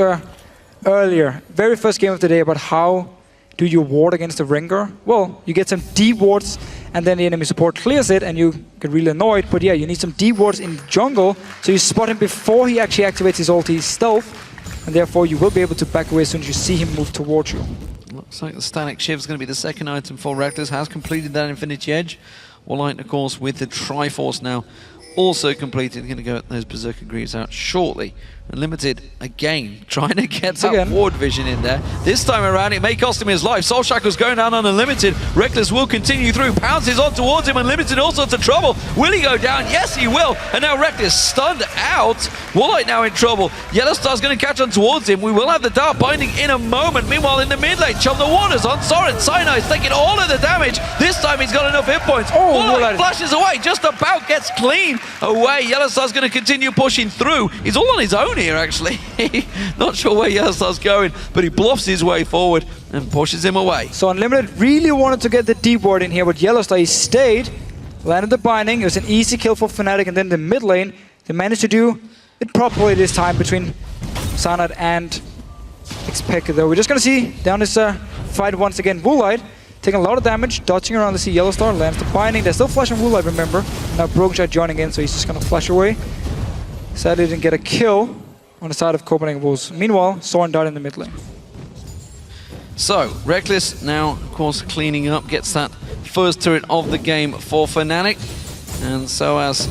earlier, very first game of the day, about how do you ward against the Rengar. Well, you get some deep wards, and then the enemy support clears it, and you get really annoyed. But yeah, you need some deep wards in the jungle, so you spot him before he actually activates his ulti stealth. And therefore you will be able to back away as soon as you see him move towards you.
Looks like the Static Shiv is going to be the second item for Reckless. Has completed that Infinity Edge. Woolite, of course, with the Triforce now also completed. Going to go at those Berserker Greaves out shortly. Unlimited, again, trying to get that ward vision in there. This time around, it may cost him his life. Soul Shackle's going down on Unlimited. Reckless will continue through. Pounces on towards him. Unlimited all sorts of trouble. Will he go down? Yes, he will. And now Reckless stunned out. Woolite now in trouble. Yellowstar's going to catch on towards him. We will have the Dark Binding in a moment. Meanwhile, in the mid lane, Chum the Waters on Soren. Cyanide's taking all of the damage. This time he's got enough hit points. Woolite flashes away. Just about gets clean away. Yellowstar's going to continue pushing through. He's all on his own here, actually. Not sure where Yellowstar's going, but he bluffs his way forward and pushes him away.
So Unlimited really wanted to get the deep ward in here, but Yellowstar, he stayed, landed the binding. It was an easy kill for Fnatic, and then the mid lane, they managed to do it properly this time between Cyanide and Expect, though. We're just going to see down this fight once again. Woolite taking a lot of damage, dodging around to see Yellowstar, lands the binding. They're still flashing Woolite, remember. Now Broken Shot joining in, so he's just going to flash away. Sadly didn't get a kill on the side of Copenhagen Wolves. Meanwhile, Soren died in the mid lane.
So, Reckless now, of course, cleaning up, gets that first turret of the game for Fnatic. And Soaz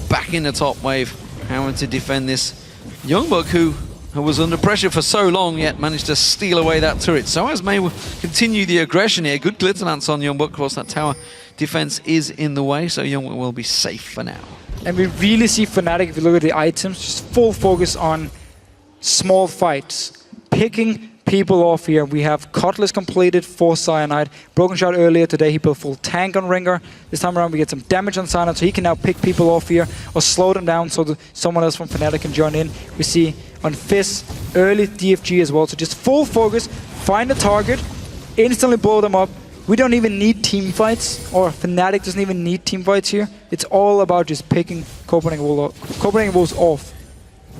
back in the top wave, having to defend this Youngbuck, who was under pressure for so long, yet managed to steal away that turret. Soaz may continue the aggression here. Good glitter lance on Youngbuck. Of course, that tower defense is in the way, so Youngbuck will be safe for now.
And we really see Fnatic, if you look at the items, just full focus on small fights. Picking people off here. We have Cutlass completed for Cyanide. Broken Shot earlier today, he built full tank on Rengar. This time around we get some damage on Cyanide, so he can now pick people off here or slow them down so that someone else from Fnatic can join in. We see on Fizz early DFG as well, so just full focus, find a target, instantly blow them up. We don't even need team fights, or Fnatic doesn't even need team fights here. It's all about just picking Copenhagen Wolves off.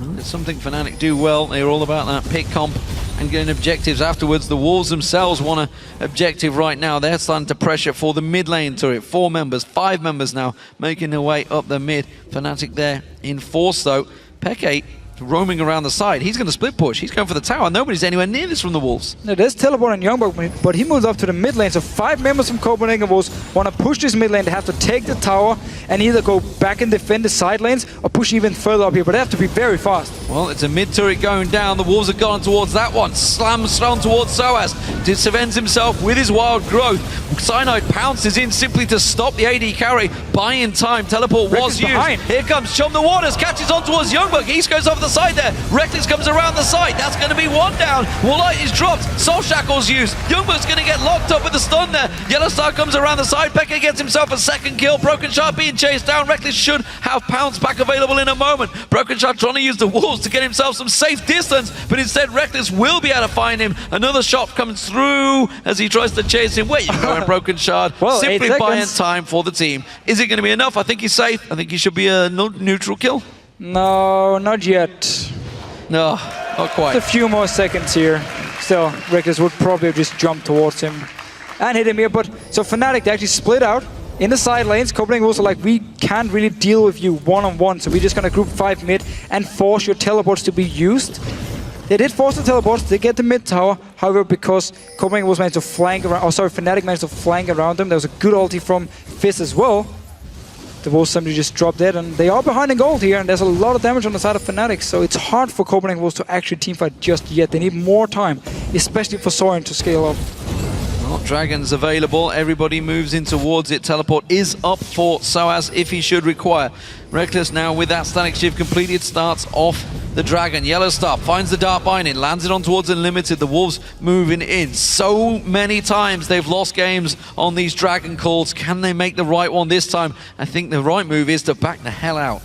Well, it's something Fnatic do well. They're all about that pick comp and getting objectives afterwards. The Wolves themselves want an objective right now. They're starting to pressure for the mid lane turret. 4 members, 5 members now making their way up the mid. Fnatic there in force though. Peke roaming around the side. He's going to split push. He's going for the tower. Nobody's anywhere near this from the Wolves.
No, there's teleport on Youngbuck, but he moves up to the mid lane. So 5 members from Copenhagen Wolves want to push this mid lane. They have to take the tower and either go back and defend the side lanes or push even further up here. But they have to be very fast.
Well, it's a mid turret going down. The Wolves have gone towards that one. Slams down towards Soaz. Defends himself with his wild growth. Cyanide pounces in simply to stop the AD carry. Buy in time. Teleport was used.
Behind.
Here comes Chum the Waters. Catches on towards Youngbuck. He goes off the side there. Reckless comes around the side. That's going to be one down. Wallite is dropped. Soul Shackle's used. Youngbuck's going to get locked up with the stun there. Yellowstar comes around the side. Pekka gets himself a second kill. Broken Shot being chased down. Reckless should have pounce back available in a moment. Broken Shot trying to use the Wolves to get himself some safe distance, but instead Reckless will be able to find him. Another shot comes through as he tries to chase him. Where you going, Broken Shot?
Well,
simply buying time for the team. Is it going to be enough? I think he's safe. I think he should be a neutral kill.
No, not yet.
No, not quite.
A few more seconds here. Still, Reckless would probably just jump towards him and hit him here. But so Fnatic, they actually split out in the side lanes. Copenhagen Wolves are like, we can't really deal with you one-on-one, so we're just gonna group 5 mid and force your teleports to be used. They did force the teleports, they get the mid tower. However, because Copenhagen Wolves managed to flank around, Fnatic managed to flank around them. There was a good ulti from Fizz as well. The Wolves simply just dropped dead, and they are behind in gold here, and there's a lot of damage on the side of Fnatic, so it's hard for Copenhagen Wolves to actually teamfight just yet. They need more time, especially for Sorin to scale up.
Well, Dragon's available. Everybody moves in towards it. Teleport is up for Soaz if he should require. Reckless now with that static shift completed starts off the Dragon. Yellowstar finds the Dark Binding, lands it on towards Unlimited. The Wolves moving in. So many times they've lost games on these Dragon calls. Can they make the right one this time? I think the right move is to back the hell out.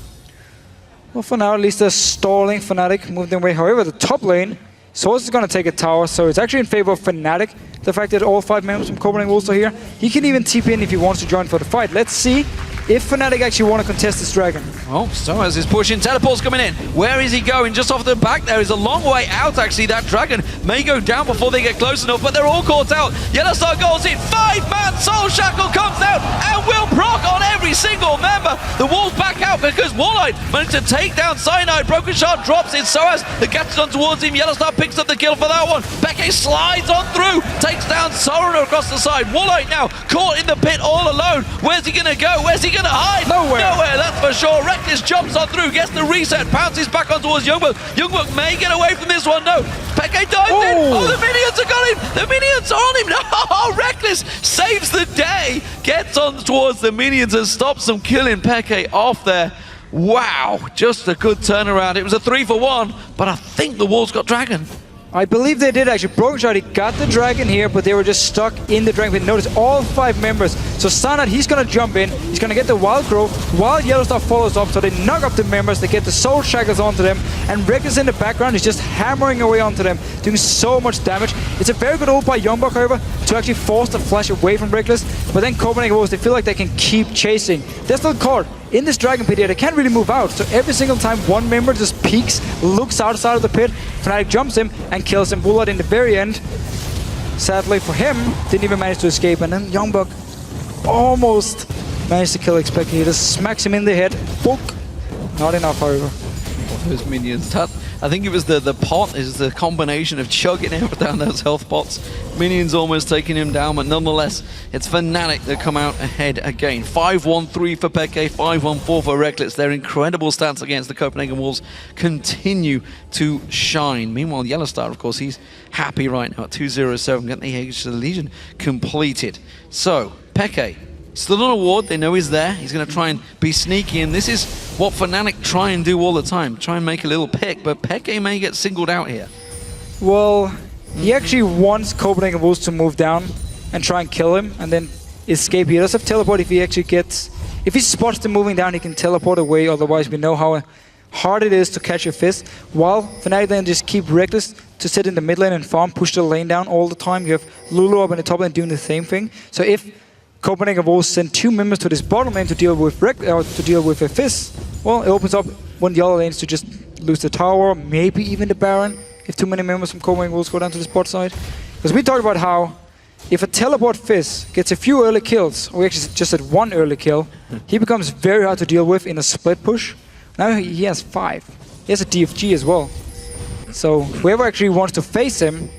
Well, for now, at least they're stalling Fnatic, moving their way. However, the top lane, Source is going to take a tower, so it's actually in favor of Fnatic. The fact that all 5 members from Copenhagen Wolves are here. He can even TP in if he wants to join for the fight. Let's see if Fnatic actually want to contest this Dragon.
Oh, Soaz is pushing. Teleport's coming in. Where is he going? Just off the back there is a long way out, actually. That Dragon may go down before they get close enough, but they're all caught out. Yellowstar goes in. 5-man Soul Shackle comes out and will proc on every single member. The Wolves back out because Wallite managed to take down Cyanide. Broken Shot drops in. Soaz that catches on towards him. Yellowstar picks up the kill for that one. Becky slides on through. Takes down Sorin across the side. Wallite now caught in the pit all alone. Where's he going to go? Where's he going to hide?
Nowhere.
Nowhere, that's for sure. Reckless jumps on through, gets the reset, pounces back on towards Youngbuck. Youngbuck may get away from this one, no. Peke dives in. Oh, the minions have got him. The minions are on him. No, Reckless saves the day. Gets on towards the minions and stops them killing Peke off there. Wow, just a good turnaround. It was a 3-for-1, but I think the Wolves got Dragon.
I believe they did actually. Broken Shot, he got the Dragon here, but they were just stuck in the Dragon pit. Notice all 5 members. So Sanad, he's going to jump in. He's going to get the Wild Growth while Yellowstar follows up. So they knock up the members. They get the Soul Shackles onto them. And Reckless in the background is just hammering away onto them, doing so much damage. It's a very good ult by Youngbuck, however, to actually force the flash away from Reckless. But then Copenhagen Wolves, they feel like they can keep chasing. They're still caught in this Dragon pit here. They can't really move out. So every single time one member just peeks, looks outside of the pit, Fnatic jumps him and kills him. Bullard in the very end, sadly for him, didn't even manage to escape. And then Youngbuck almost managed to kill Expect. He just smacks him in the head. Book. Not enough, however.
Those minions. I think it was the pot is the combination of chugging out down those health pots. Minions almost taking him down, but nonetheless, it's Fnatic that come out ahead again. 5-1-3 for Peke, 5-1-4 for Reckless. Their incredible stats against the Copenhagen Wolves continue to shine. Meanwhile, Yellowstar, of course, he's happy right now at 2-0-7, getting the Age of the Legion completed. So, Peke, still on a ward, they know he's there. He's going to try and be sneaky, and this is what Fnatic try and do all the time. Try and make a little pick, but Peke may get singled out here.
Well, he actually wants Copenhagen Wolves to move down and try and kill him and then escape. He does have teleport if he actually gets... If he spots them moving down, he can teleport away. Otherwise, we know how hard it is to catch a Fizz. While Fnatic then just keep Reckless to sit in the mid lane and farm, push the lane down all the time. You have Lulu up in the top lane doing the same thing. So if Copenhagen Wolves send 2 members to this bottom lane to deal with a Fizz, well, it opens up one of the other lanes to just lose the tower, maybe even the Baron, if too many members from Copenhagen Wolves go down to this bot side. Because we talked about how if a teleport Fizz gets a few early kills, or actually just at 1 early kill, he becomes very hard to deal with in a split push. Now he has 5. He has a DFG as well. So whoever actually wants to face him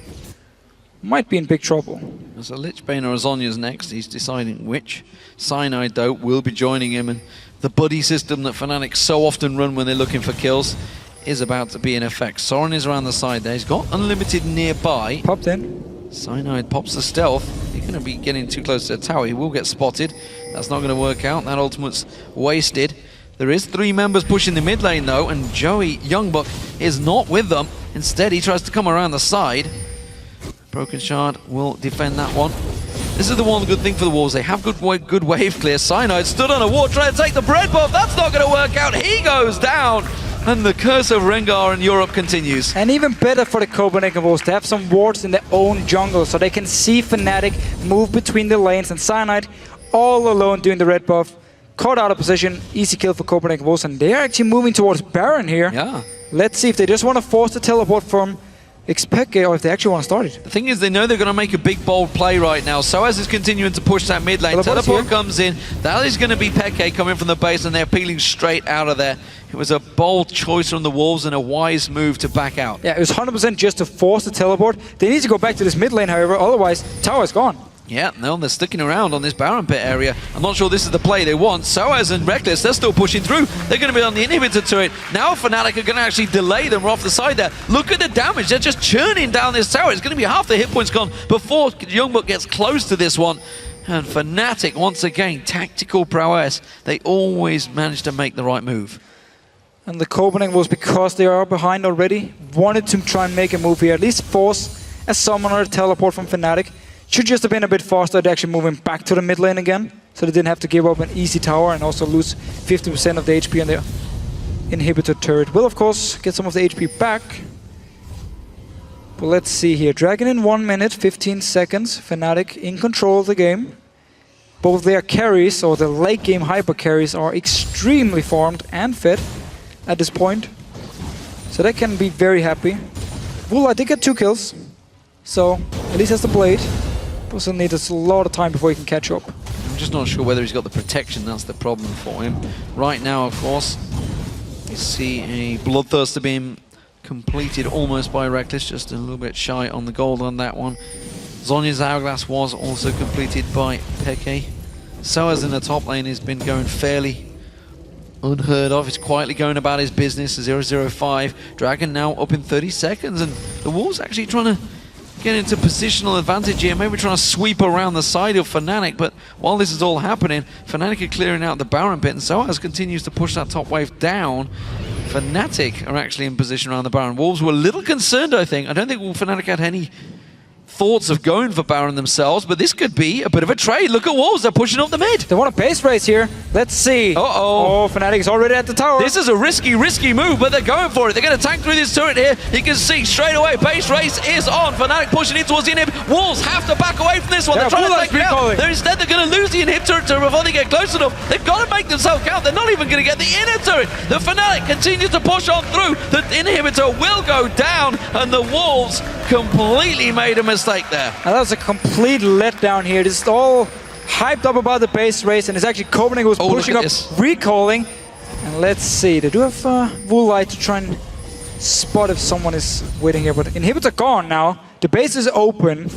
might be in big trouble.
There's a Lichbane or a Zhonya's next. He's deciding which. Cyanide, though, will be joining him. And the buddy system that Fnatic so often run when they're looking for kills is about to be in effect. Soren is around the side there. He's got Unlimited nearby.
Popped in.
Cyanide pops the stealth. He's going to be getting too close to the tower. He will get spotted. That's not going to work out. That ultimate's wasted. There is 3 members pushing the mid lane, though, and Joey Youngbuck is not with them. Instead, he tries to come around the side. Broken Shard will defend that one. This is the one good thing for the Wolves. They have good wave clear. Cyanide stood on a wall trying to take the bread buff. That's not going to work out. He goes down. And the curse of Rengar in Europe continues.
And even better for the Copenhagen Wolves to have some wards in their own jungle so they can see Fnatic move between the lanes, and Cyanide all alone doing the red buff. Caught out of position, easy kill for Copenhagen Wolves, and they're actually moving towards Baron here.
Yeah.
Let's see if they just want to force the teleport from Xpeke or if they actually want to start it.
The thing is, they know they're going to make a big, bold play right now. Soaz is continuing to push that mid lane. Teleport comes in. That is going to be Peke coming from the base, and they're peeling straight out of there. It was a bold choice from the Wolves and a wise move to back out.
Yeah, it was 100% just to force the teleport. They need to go back to this mid lane, however, otherwise tower is gone.
Yeah, no, they're sticking around on this Baron Pit area. I'm not sure this is the play they want. Soaz and Reckless, they're still pushing through. They're going to be on the inhibitor turret. Now Fnatic are going to actually delay them off the side there. Look at the damage. They're just churning down this tower. It's going to be half the hit points gone before Youngbuck gets close to this one. And Fnatic, once again, tactical prowess. They always manage to make the right move.
And the Copenhagen was, because they are behind already, wanted to try and make a move here. At least force a summon or a teleport from Fnatic. Should just have been a bit faster at actually moving back to the mid lane again, so they didn't have to give up an easy tower and also lose 50% of the HP on their inhibitor turret. Will, of course, get some of the HP back. But let's see here. Dragon in 1 minute, 15 seconds. Fnatic in control of the game. Both their carries, or the late game hyper carries, are extremely farmed and fed at this point. So they can be very happy. Wula did get 2 kills, so at least has the blade. Also needs a lot of time before he can catch up.
I'm just not sure whether he's got the protection. That's the problem for him. Right now, of course, you see a Bloodthirster being completed almost by Reckless, just a little bit shy on the gold on that one. Zhonya's Hourglass was also completed by Peke. Soaz in the top lane has been going fairly unheard of. He's quietly going about his business. 0-0-5. Dragon now up in 30 seconds, and the Wolves actually trying to get into positional advantage here, maybe trying to sweep around the side of Fnatic, but while this is all happening, Fnatic are clearing out the Baron pit, and Soaz continues to push that top wave down. Fnatic are actually in position around the Baron. Wolves were a little concerned, I think. I don't think Fnatic had any thoughts of going for Baron themselves, but this could be a bit of a trade. Look at Wolves, they're pushing up the mid.
They want a base race here. Let's see.
Uh-oh.
Oh, Fnatic is already at the tower.
This is a risky move, but they're going for it. They're going to tank through this turret here. You can see straight away, base race is on. Fnatic pushing in towards the inhib. Wolves have to back away from this one.
Yeah,
they're trying to
Wula's
take it out.
recalling.
Instead, they're going to lose the inhib turret before they get close enough. They've got to make themselves count. They're not even going to get the inner turret. The Fnatic continues to push on through. The inhibitor will go down, and the Wolves completely made a mistake there.
And that was a complete letdown here. This is all hyped up about the base race, and it's actually Copenhagen was pushing up, recalling. And let's see, they do have Woolite to try and spot if someone is waiting here, but inhibitor gone now. The base is open,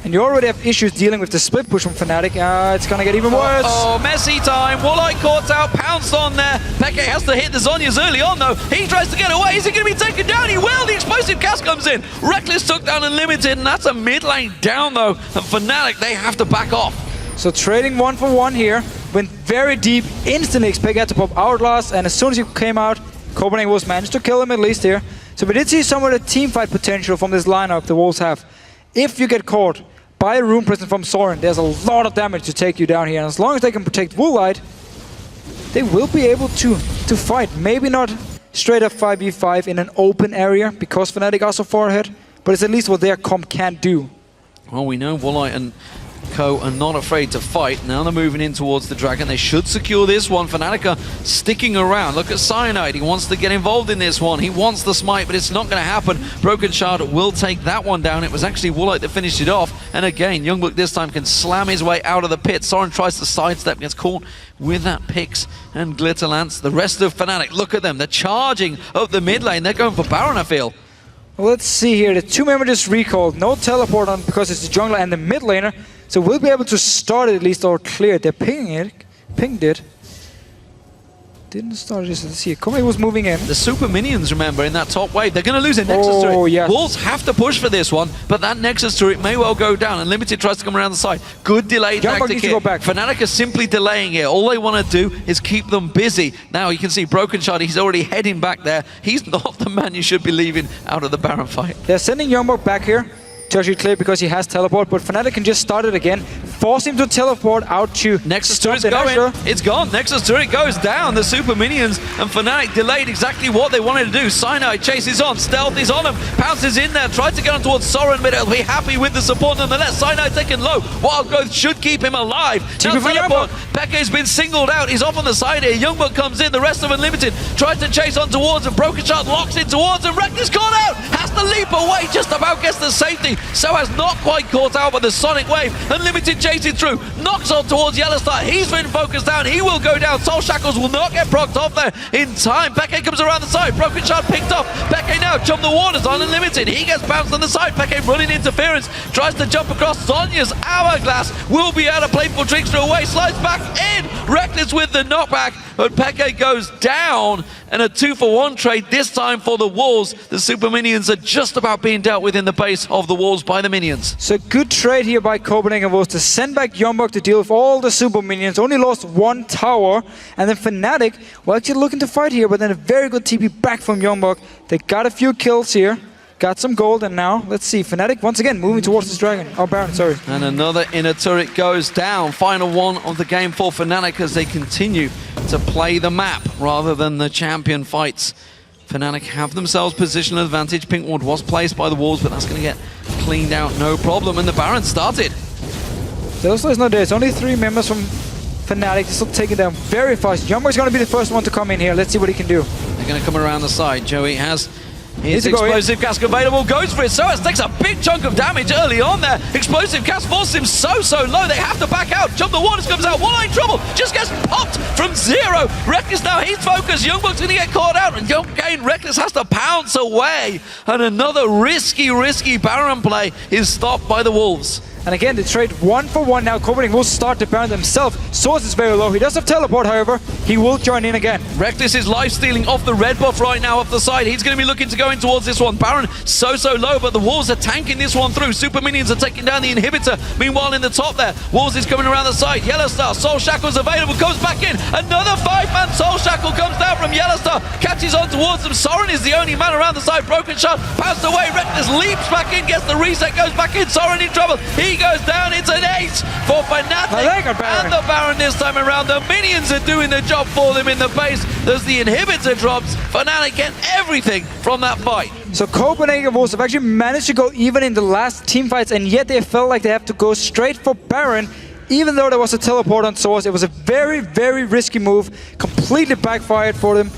and you already have issues dealing with the split push from Fnatic. It's gonna get even worse.
Oh, messy time. Woolite caught out, pounced on there. Peke has to hit the Zhonya's early on, though. He tries to get away. Is he going to be taken down? He will. The explosive cast comes in. Reckless took down Unlimited, and that's a mid lane down, though. And Fnatic, they have to back off.
So trading 1 for 1 here. Went very deep. Instantly Xpeke had to pop Hourglass, and as soon as he came out, Copenhagen was managed to kill him at least here. So we did see some of the team fight potential from this lineup the Wolves have. If you get caught by a Rune Prison from Soren, there's a lot of damage to take you down here. And as long as they can protect Woolite, they will be able to fight. Maybe not straight up 5v5 in an open area, because Fnatic are so far ahead, but it's at least what their comp can do.
Well, we know Woolite and Co are not afraid to fight. Now they're moving in towards the Dragon. They should secure this one. Fnatic are sticking around. Look at Cyanide. He wants to get involved in this one. He wants the smite, but it's not going to happen. Broken Shard will take that one down. It was actually Woolite that finished it off. And again, Youngbook this time can slam his way out of the pit. Soren tries to sidestep, gets caught with that Pix and Glitter Lance. The rest of Fnatic, look at them. They're charging up the mid lane. They're going for Baron, I feel.
Well, let's see here. The 2 members just recalled. No teleport on because it's the jungler and the mid laner. So we'll be able to start it at least or clear it. They're pinging it. Pinged it. Didn't start it. Let's see. Kobe was moving in.
The super minions, remember, in that top wave. They're going to lose a Nexus turret.
Yes.
Wolves have to push for this one, but that Nexus turret may well go down. And Limited tries to come around the side. Good delay tactic here. Fnatic are simply delaying here. All they want to do is keep them busy. Now you can see Broken Shard. He's already heading back there. He's not the man you should be leaving out of the Baron fight.
They're sending Youngbook back here to actually clear because he has teleport, but Fnatic can just start it again, force him to teleport out to
Nexus turret's going. It's gone. Nexus turret goes down. The super minions and Fnatic delayed exactly what they wanted to do. Cyanide chases on. Stealth is on him. Pounces in there. Tried to get on towards Soren, but he'll be happy with the support nonetheless. Cyanide taken low. Wild Growth should keep him alive. Now teleport. Peke's been singled out. He's off on the side here. Youngbook comes in. The rest of Unlimited tries to chase on towards him. Broken Shard locks in towards him. Reckless caught out. Has to leap away. Just about gets the safety. So has not quite caught out by the Sonic Wave. Unlimited chasing through. Knocks on towards Yellowstar. He's been focused down. He will go down. Soul Shackles will not get procced off there in time. Peke comes around the side. Broken Shard picked off. Peke now jump the waters on Unlimited. He gets bounced on the side. Peke running interference. Tries to jump across. Sonya's Hourglass will be able to playful Trickster away. Slides back in. Reckless with the knockback. But Peke goes down. And a 2-for-1 trade this time for the Wolves. The super minions are just about being dealt with in the base of the Wolves by the minions.
So good trade here by Copenhagen Wolves to send back Youngbook to deal with all the super minions. Only lost 1 tower. And then Fnatic were actually looking to fight here, but then a very good TP back from Youngbook. They got a few kills here. Got some gold, and now, let's see, Fnatic once again moving towards this Dragon. Oh, Baron, sorry.
And another inner turret goes down. Final one of the game for Fnatic as they continue to play the map rather than the champion fights. Fnatic have themselves positional advantage. Pinkward was placed by the Wolves, but that's going to get cleaned out, no problem. And the Baron started.
Zelda is not there. It's only 3 members from Fnatic. They're still taking them very fast. Youngbook's going to be the first one to come in here. Let's see what he can do.
They're going to come around the side. Joey has his explosive cask available, goes for it. Soaz takes a big chunk of damage early on there. Explosive cask forces him so low. They have to back out. Jump the waters comes out. Woolite trouble. Just gets popped from 0. Reckless now, he's focused. Youngbook's going to get caught out. And again, Reckless has to pounce away. And another risky Baron play is stopped by the Wolves.
And again, they trade 1-for-1 now. Copenhagen will start the Baron themselves. Source is very low. He does have teleport, however. He will join in again.
Reckless is life-stealing off the red buff right now off the side. He's going to be looking to go in towards this one. Baron so low, but the Wolves are tanking this one through. Super minions are taking down the inhibitor. Meanwhile, in the top there, Wolves is coming around the side. Yellowstar, Soul Shackle's available, goes back in. Another 5-man Soul Shackle comes down from Yellowstar. Catches on towards them. Soren is the only man around the side. Broken Shard pounced away. Reckless leaps back in, gets the reset, goes back in. Soren in trouble. He goes down. It's an 8 for Fnatic and the Baron this time around. The minions are doing the job for them in the base. There's the inhibitor drops. Fnatic get everything from that fight.
So Copenhagen Wolves have actually managed to go even in the last team fights, and yet they felt like they have to go straight for Baron. Even though there was a teleport on Source, it was a very risky move. Completely backfired for them.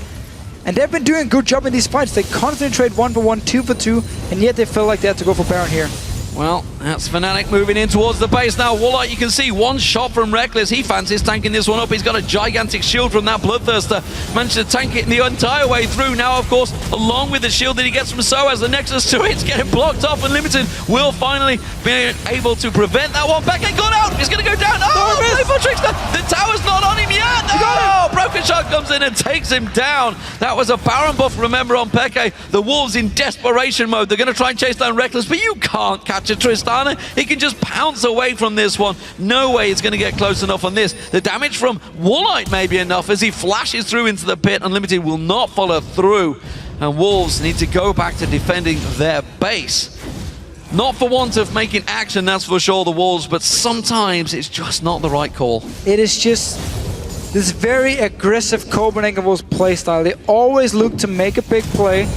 And they've been doing a good job in these fights. They constantly trade 1-for-1, 2-for-2, and yet they felt like they had to go for Baron here.
Well, that's Fnatic moving in towards the base now. Woolite, you can see 1 shot from Reckless. He fancies tanking this one up. He's got a gigantic shield from that Bloodthirster. Managed to tank it the entire way through. Now, of course, along with the shield that he gets from Soaz, the Nexus to it's getting blocked off, and Limited will finally be able to prevent that one. Peke got out. He's going to go down. Oh, playful Trickster. The tower's not on him yet. Oh, Broken Shard comes in and takes him down. That was a Baron buff, remember, on Peke. The Wolves in desperation mode. They're going to try and chase down Reckless, but you can't catch a Tristana. He can just pounce away from this one. No way he's going to get close enough on this. The damage from Woolite may be enough as he flashes through into the pit. Unlimited will not follow through. And Wolves need to go back to defending their base. Not for want of making action, that's for sure, the Wolves, but sometimes it's just not the right call.
It is just this very aggressive Copenhagen Wolves playstyle. They always look to make a big play,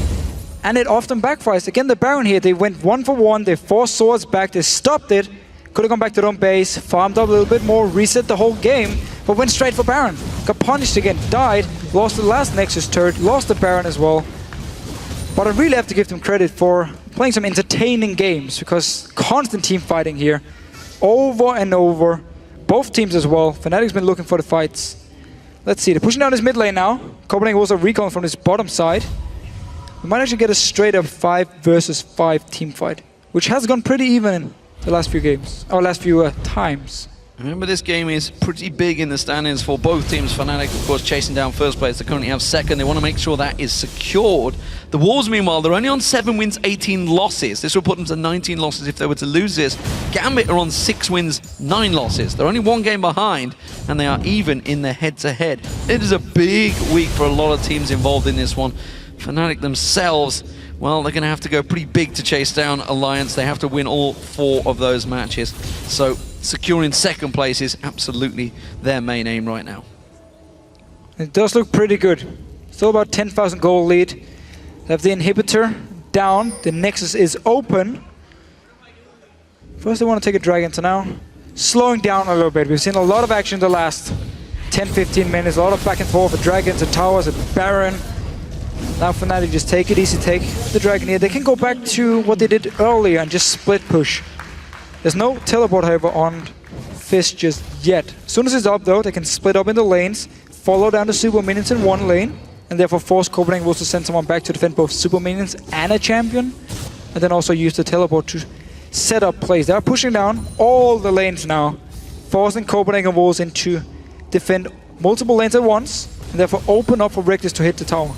and it often backfires. Again, the Baron here, they went 1-for-1, they forced Swords back, they stopped it, Could have gone back to their own base, farmed up a little bit more, reset the whole game, but went straight for Baron. Got punished again, died, lost the last Nexus turret, lost the Baron as well. But I really have to give them credit for playing some entertaining games, because constant team fighting here, over and over. Both teams as well. Fnatic's been looking for the fights. Let's see, they're pushing down this mid lane now. Copenhagen also recalling from this bottom side. We might actually get a straight up 5 versus 5 team fight, which has gone pretty even the last few games, or last few times.
Remember, this game is pretty big in the standings for both teams. Fnatic, of course, chasing down first place. They currently have second. They want to make sure that is secured. The Wolves, meanwhile, they're only on 7 wins, 18 losses. This will put them to 19 losses if they were to lose this. Gambit are on 6 wins, 9 losses. They're only 1 game behind, and they are even in the head-to-head. It is a big week for a lot of teams involved in this one. Fnatic themselves, well, they're going to have to go pretty big to chase down Alliance. They have to win all 4 of those matches. So securing second place is absolutely their main aim right now.
It does look pretty good. Still about 10,000 gold lead. They have the inhibitor down. The Nexus is open. First they want to take a dragon to now. Slowing down a little bit. We've seen a lot of action in the last 10-15 minutes. A lot of back and forth with dragons and towers and Baron. Now Fnatic just take it easy, take the dragon here. They can go back to what they did earlier and just split push. There's no teleport, however, on Fizz just yet. As soon as it's up, though, they can split up into lanes, follow down the super minions in one lane, and therefore force Copenhagen Wolves to send someone back to defend both super minions and a champion, and then also use the teleport to set up plays. They are pushing down all the lanes now, forcing Copenhagen Wolves into defend multiple lanes at once, and therefore open up for Reckless to hit the tower.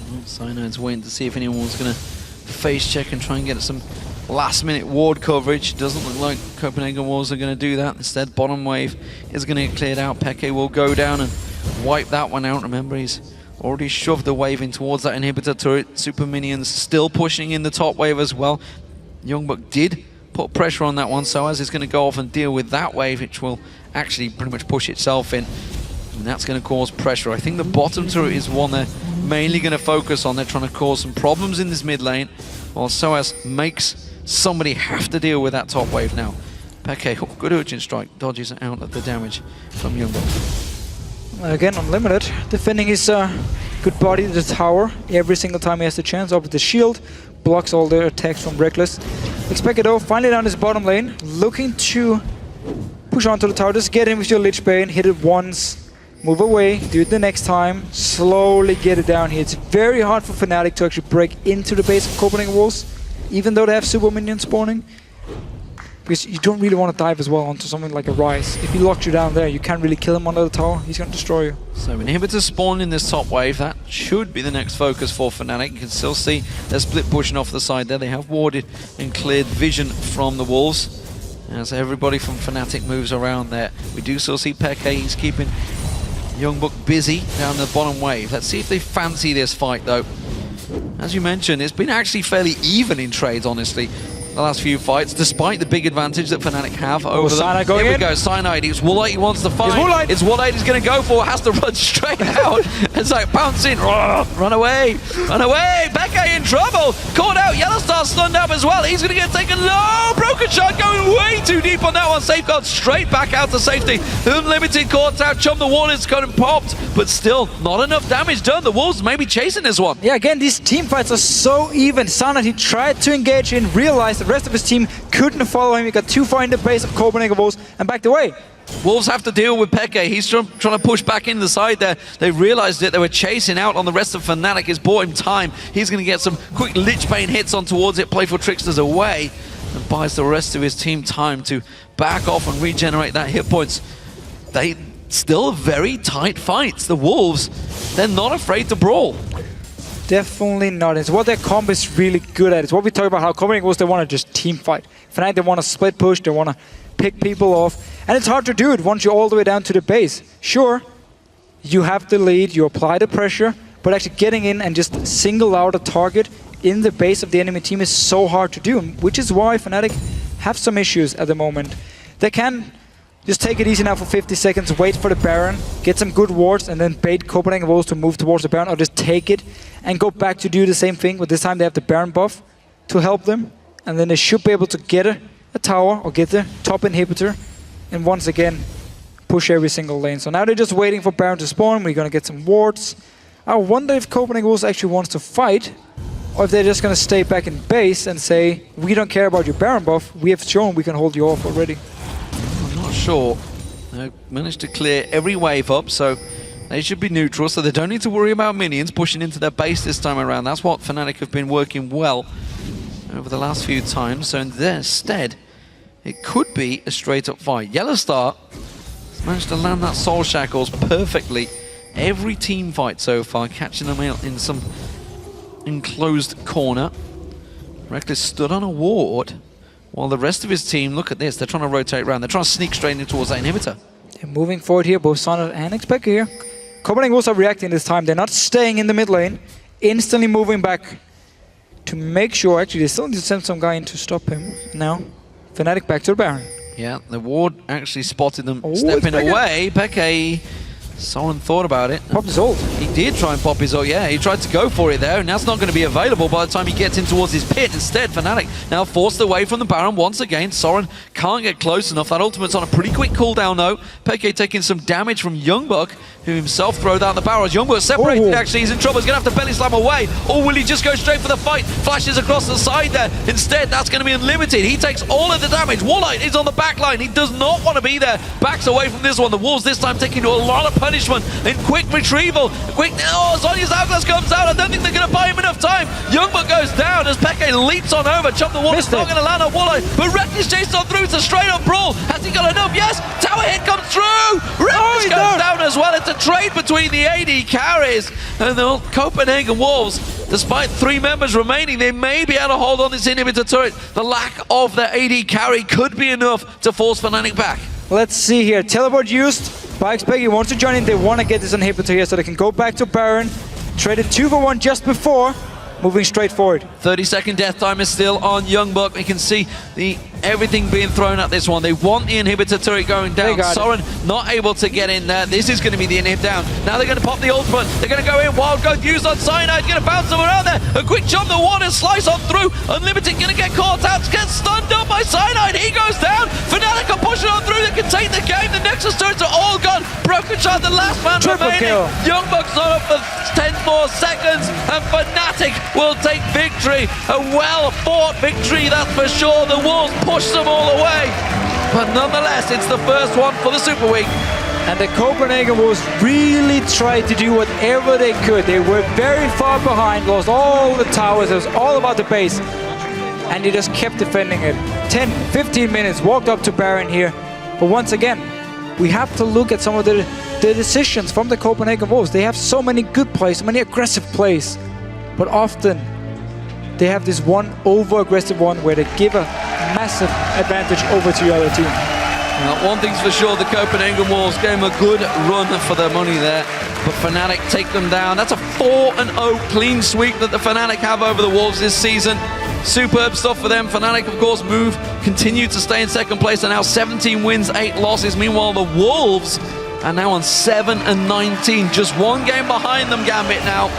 Well, Cynide's waiting to see if anyone was going to face check and try and get some last-minute ward coverage. Doesn't look like Copenhagen Wolves are going to do that. Instead, bottom wave is going to get cleared out. Peke will go down and wipe that one out. Remember, he's already shoved the wave in towards that inhibitor turret. Super minions still pushing in the top wave as well. Youngbuck did put pressure on that one, so as is going to go off and deal with that wave, which will actually pretty much push itself in. And that's going to cause pressure. I think the bottom turret is one they're mainly going to focus on. They're trying to cause some problems in this mid lane, while Soaz makes somebody have to deal with that top wave now. Peke, oh, good urgent strike, dodges out of the damage from Youngbuck.
Again, Unlimited, defending his good body to the tower every single time he has the chance. Up with the shield, blocks all the attacks from Reckless. Expect it though, finally down his bottom lane, looking to push onto the tower. Just get in with your Lich Bane, hit it once, move away, do it the next time, slowly get it down here. It's very hard for Fnatic to actually break into the base of Copenhagen Wolves, even though they have super minions spawning, because you don't really want to dive as well onto something like a Rise. If he locks you down there, you can't really kill him under the tower. He's going to destroy you.
So inhibitors spawn in this top wave. That should be the next focus for Fnatic. You can still see they're split pushing off the side there. They have warded and cleared vision from the Wolves. As everybody from Fnatic moves around there, we do still see Peke. He's keeping Youngbuck busy down the bottom wave. Let's see if they fancy this fight though. As you mentioned, it's been actually fairly even in trades, honestly, the last few fights, despite the big advantage that Fnatic have over them.
Cyanide going
Here we
in.
go, Cyanide. It's Woolite he wants to fight.
It's
Woolite he's going to go for. Has to run straight out. It's like bouncing. Run away. Run away. Peke in trouble. Caught out. Yellowstar stunned up as well. He's going to get taken low. Broken shot going way too deep on that one. Safeguard straight back out to safety. Unlimited caught out. Chum the wall is kind of popped, but still not enough damage done. The Wolves may be chasing this one.
Yeah, again, these team fights are so even. Cyanide, he tried to engage in, realized the rest of his team couldn't follow him. He got too far in the base of Copenhagen Wolves and backed away.
Wolves have to deal with Peke. He's trying to push back in the side there. They realized it. They were chasing out on the rest of Fnatic. It's bought him time. He's going to get some quick Lich Bane hits on towards it. Playful Tricksters away and buys the rest of his team time to back off and regenerate that hit points. They still very tight fights. The Wolves, they're not afraid to brawl.
Definitely not. It's what their comp is really good at. It's what we talk about, how Copenhagen Wolves, they want to just team fight. Fnatic, they want to split push, they want to pick people off. And it's hard to do it once you're all the way down to the base. Sure, you have the lead, you apply the pressure, but actually getting in and just single out a target in the base of the enemy team is so hard to do, which is why Fnatic have some issues at the moment. They can just take it easy now for 50 seconds, wait for the Baron, get some good wards, and then bait Copenhagen Wolves to move towards the Baron, or just take it and go back to do the same thing, but this time they have the Baron buff to help them, and then they should be able to get a a tower or get the top inhibitor, and once again push every single lane. So now they're just waiting for Baron to spawn. We're gonna get some wards. I wonder if Copenhagen Wolves actually wants to fight, or if they're just gonna stay back in base and say, we don't care about your Baron buff, we have shown we can hold you off already.
I'm not sure. They managed to clear every wave up, so they should be neutral, so they don't need to worry about minions pushing into their base this time around. That's what Fnatic have been working well over the last few times. So in their stead, it could be a straight-up fight. Yellowstar has managed to land that Soul Shackles perfectly. Every team fight so far, catching them out in some enclosed corner. Reckless stood on a ward, while the rest of his team, look at this, they're trying to rotate around. They're trying to sneak straight in towards that inhibitor.
They're moving forward here, both Sonnet and Xpeke here. Copenhagen Wolves are reacting this time. They're not staying in the mid lane, instantly moving back to make sure, actually they still need to send some guy in to stop him. Now, Fnatic back to the Baron.
Yeah, the ward actually spotted them stepping away. Peke, someone thought about it.
Pop his ult.
He did try and pop his ult, yeah. He tried to go for it there, and that's not going to be available by the time he gets in towards his pit. Instead, Fnatic now forced away from the Baron once again. Soren can't get close enough. That ultimate's on a pretty quick cooldown, though. Peke taking some damage from Youngbuck, who himself throw down the barrels. Youngbuck separated, actually. He's in trouble. He's going to have to belly slam away. Or will he just go straight for the fight? Flashes across the side there. Instead, that's going to be unlimited. He takes all of the damage. Warlight is on the back line. He does not want to be there. Backs away from this one. The Wolves this time taking a lot of punishment in quick retrieval. Zhonya's Hourglass comes out. I don't think they're going to buy him enough time. Youngbuck goes down as Peke leaps on over. Chop the wall. It's not going to land on Warlight. But Reckless chased on through. It's a straight up brawl. Has he got enough? Yes. Tower hit comes through. Reckless goes down as well. It's a trade between the AD carries and the Copenhagen Wolves. Despite 3 members remaining, they may be able to hold on this inhibitor turret. The lack of the AD carry could be enough to force Fnatic back.
Let's see here. Teleport used by Xpeke. He wants to join in. They want to get this inhibitor here so they can go back to Baron. Traded 2 for 1 just before. Moving straight forward.
30-second death time is still on Youngbuck. We can see everything being thrown at this one. They want the inhibitor turret going down. Soren not able to get in there. This is going to be the inhib down. Now they're going to pop the ultimate. They're going to go in. Wild Growth used on Cyanide. Going to bounce them around there. A quick jump the water, slice on through. Unlimited going to get caught out. Gets stunned up by Cyanide. He goes down. Fnatic are pushing on through. They can take the game. The Nexus turrets are all gone. Broken Shard, the last man remaining. Youngbuck's not up for 10 more seconds. And Fnatic will take victory. A well-fought victory, that's for sure. The Wolves push them all away. But nonetheless, it's the first one for the Super Week.
And the Copenhagen Wolves really tried to do whatever they could. They were very far behind, lost all the towers. It was all about the base. And they just kept defending it. 10, 15 minutes, walked up to Baron here. But once again, we have to look at some of the decisions from the Copenhagen Wolves. They have so many good plays, so many aggressive plays. But often, they have this one over-aggressive one where they give a massive advantage over to the other team.
Well, one thing's for sure, the Copenhagen Wolves gave them a good run for their money there. But Fnatic take them down. That's a 4-0 clean sweep that the Fnatic have over the Wolves this season. Superb stuff for them. Fnatic, of course, continue to stay in second place. And now 17 wins, 8 losses. Meanwhile, the Wolves are now on 7-19. Just 1 game behind them, Gambit now.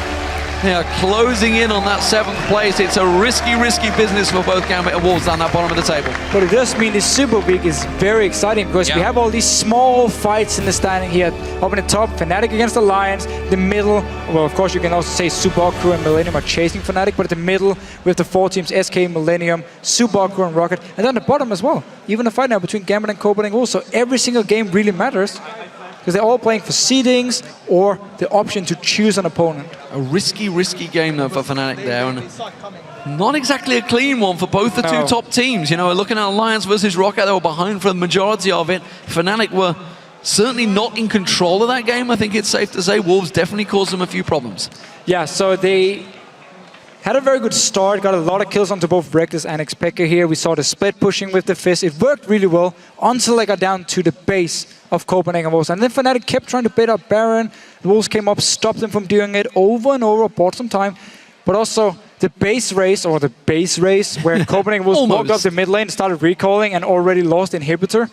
They are closing in on that 7th place. It's a risky business for both Gambit and Wolves down that bottom of the table.
But it does mean this Super Week is very exciting because we have all these small fights in the standing here. Up in the top, Fnatic against Alliance. The middle, well, of course, you can also say Subaru and Millennium are chasing Fnatic, but at the middle, we have the 4 teams, SK, Millennium, Subaru and Rocket. And then the bottom as well. Even a fight now between Gambit and Copenhagen Wolves. So every single game really matters, because they're all playing for seedings or the option to choose an opponent.
A risky game though for Fnatic there, and not exactly a clean one for both the 2 top teams. You know, looking at Alliance versus Rocket, they were behind for the majority of it. Fnatic were certainly not in control of that game. I think it's safe to say Wolves definitely caused them a few problems.
Yeah, so they had a very good start, got a lot of kills onto both Reckless and Xpeke here. We saw the split pushing with the Fizz. It worked really well until they got down to the base of Copenhagen Wolves. And then Fnatic kept trying to bait up Baron. The Wolves came up, stopped them from doing it over and over, bought some time. But also the base race, where Copenhagen Wolves walked up the mid lane, started recalling and already lost Inhibitor,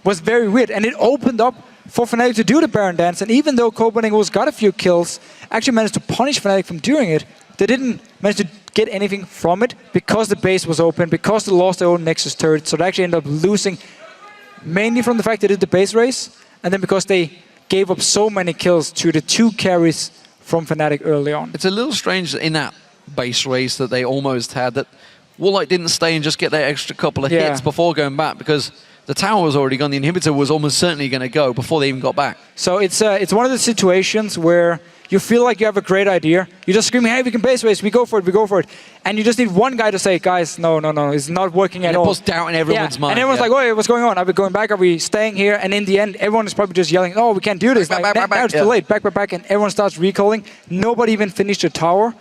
was very weird. And it opened up for Fnatic to do the Baron dance. And even though Copenhagen Wolves got a few kills, actually managed to punish Fnatic from doing it, they didn't manage to get anything from it because the base was open, because they lost their own Nexus turret. So they actually ended up losing mainly from the fact they did the base race, and then because they gave up so many kills to the 2 carries from Fnatic early on.
It's a little strange in that base race that they almost had that Warlock didn't stay and just get that extra couple of hits before going back, because the tower was already gone. The inhibitor was almost certainly going to go before they even got back.
So it's one of the situations where you feel like you have a great idea. You just scream, hey, we can base race, we go for it. And you just need one guy to say, guys, no, it's not working at all.
It puts doubt in everyone's mind.
And everyone's like, oh, what's going on? Are we going back? Are we staying here? And in the end, everyone is probably just yelling, oh, we can't do this. Now it's too late. Back. And everyone starts recalling. Nobody even finished the tower.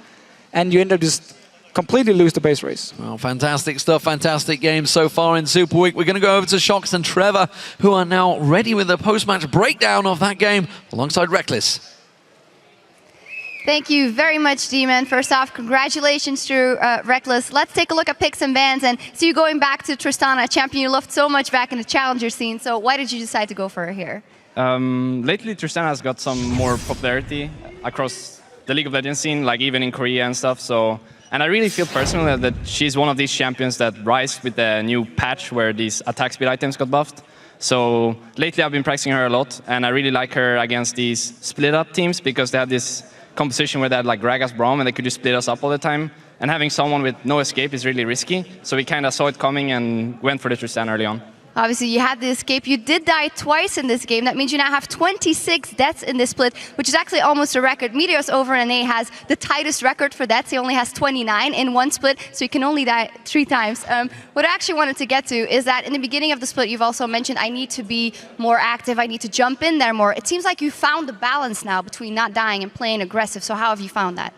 And you end up just completely lose the base race.
Well, fantastic stuff, fantastic games so far in Super Week. We're going to go over to Shox and Trevor, who are now ready with the post-match breakdown of that game alongside Reckless.
Thank you very much, D-Man. First off, congratulations to Reckless. Let's take a look at picks and bans and see you going back to Tristana, a champion you loved so much back in the Challenger scene. So why did you decide to go for her here?
Lately, Tristana has got some more popularity across the League of Legends scene, like even in Korea and stuff. And I really feel personally that she's one of these champions that rise with the new patch where these attack speed items got buffed. So lately I've been practicing her a lot, and I really like her against these split up teams because they have this composition where they had like Gragas Braum and they could just split us up all the time. And having someone with no escape is really risky. So we kind of saw it coming and went for the Tristana early on.
Obviously, you had the escape. You did die twice in this game. That means you now have 26 deaths in this split, which is actually almost a record. Meteos over NA has the tightest record for deaths. He only has 29 in one split, so you can only die 3 times. What I actually wanted to get to is that in the beginning of the split, you've also mentioned, I need to be more active. I need to jump in there more. It seems like you found the balance now between not dying and playing aggressive. So how have you found that?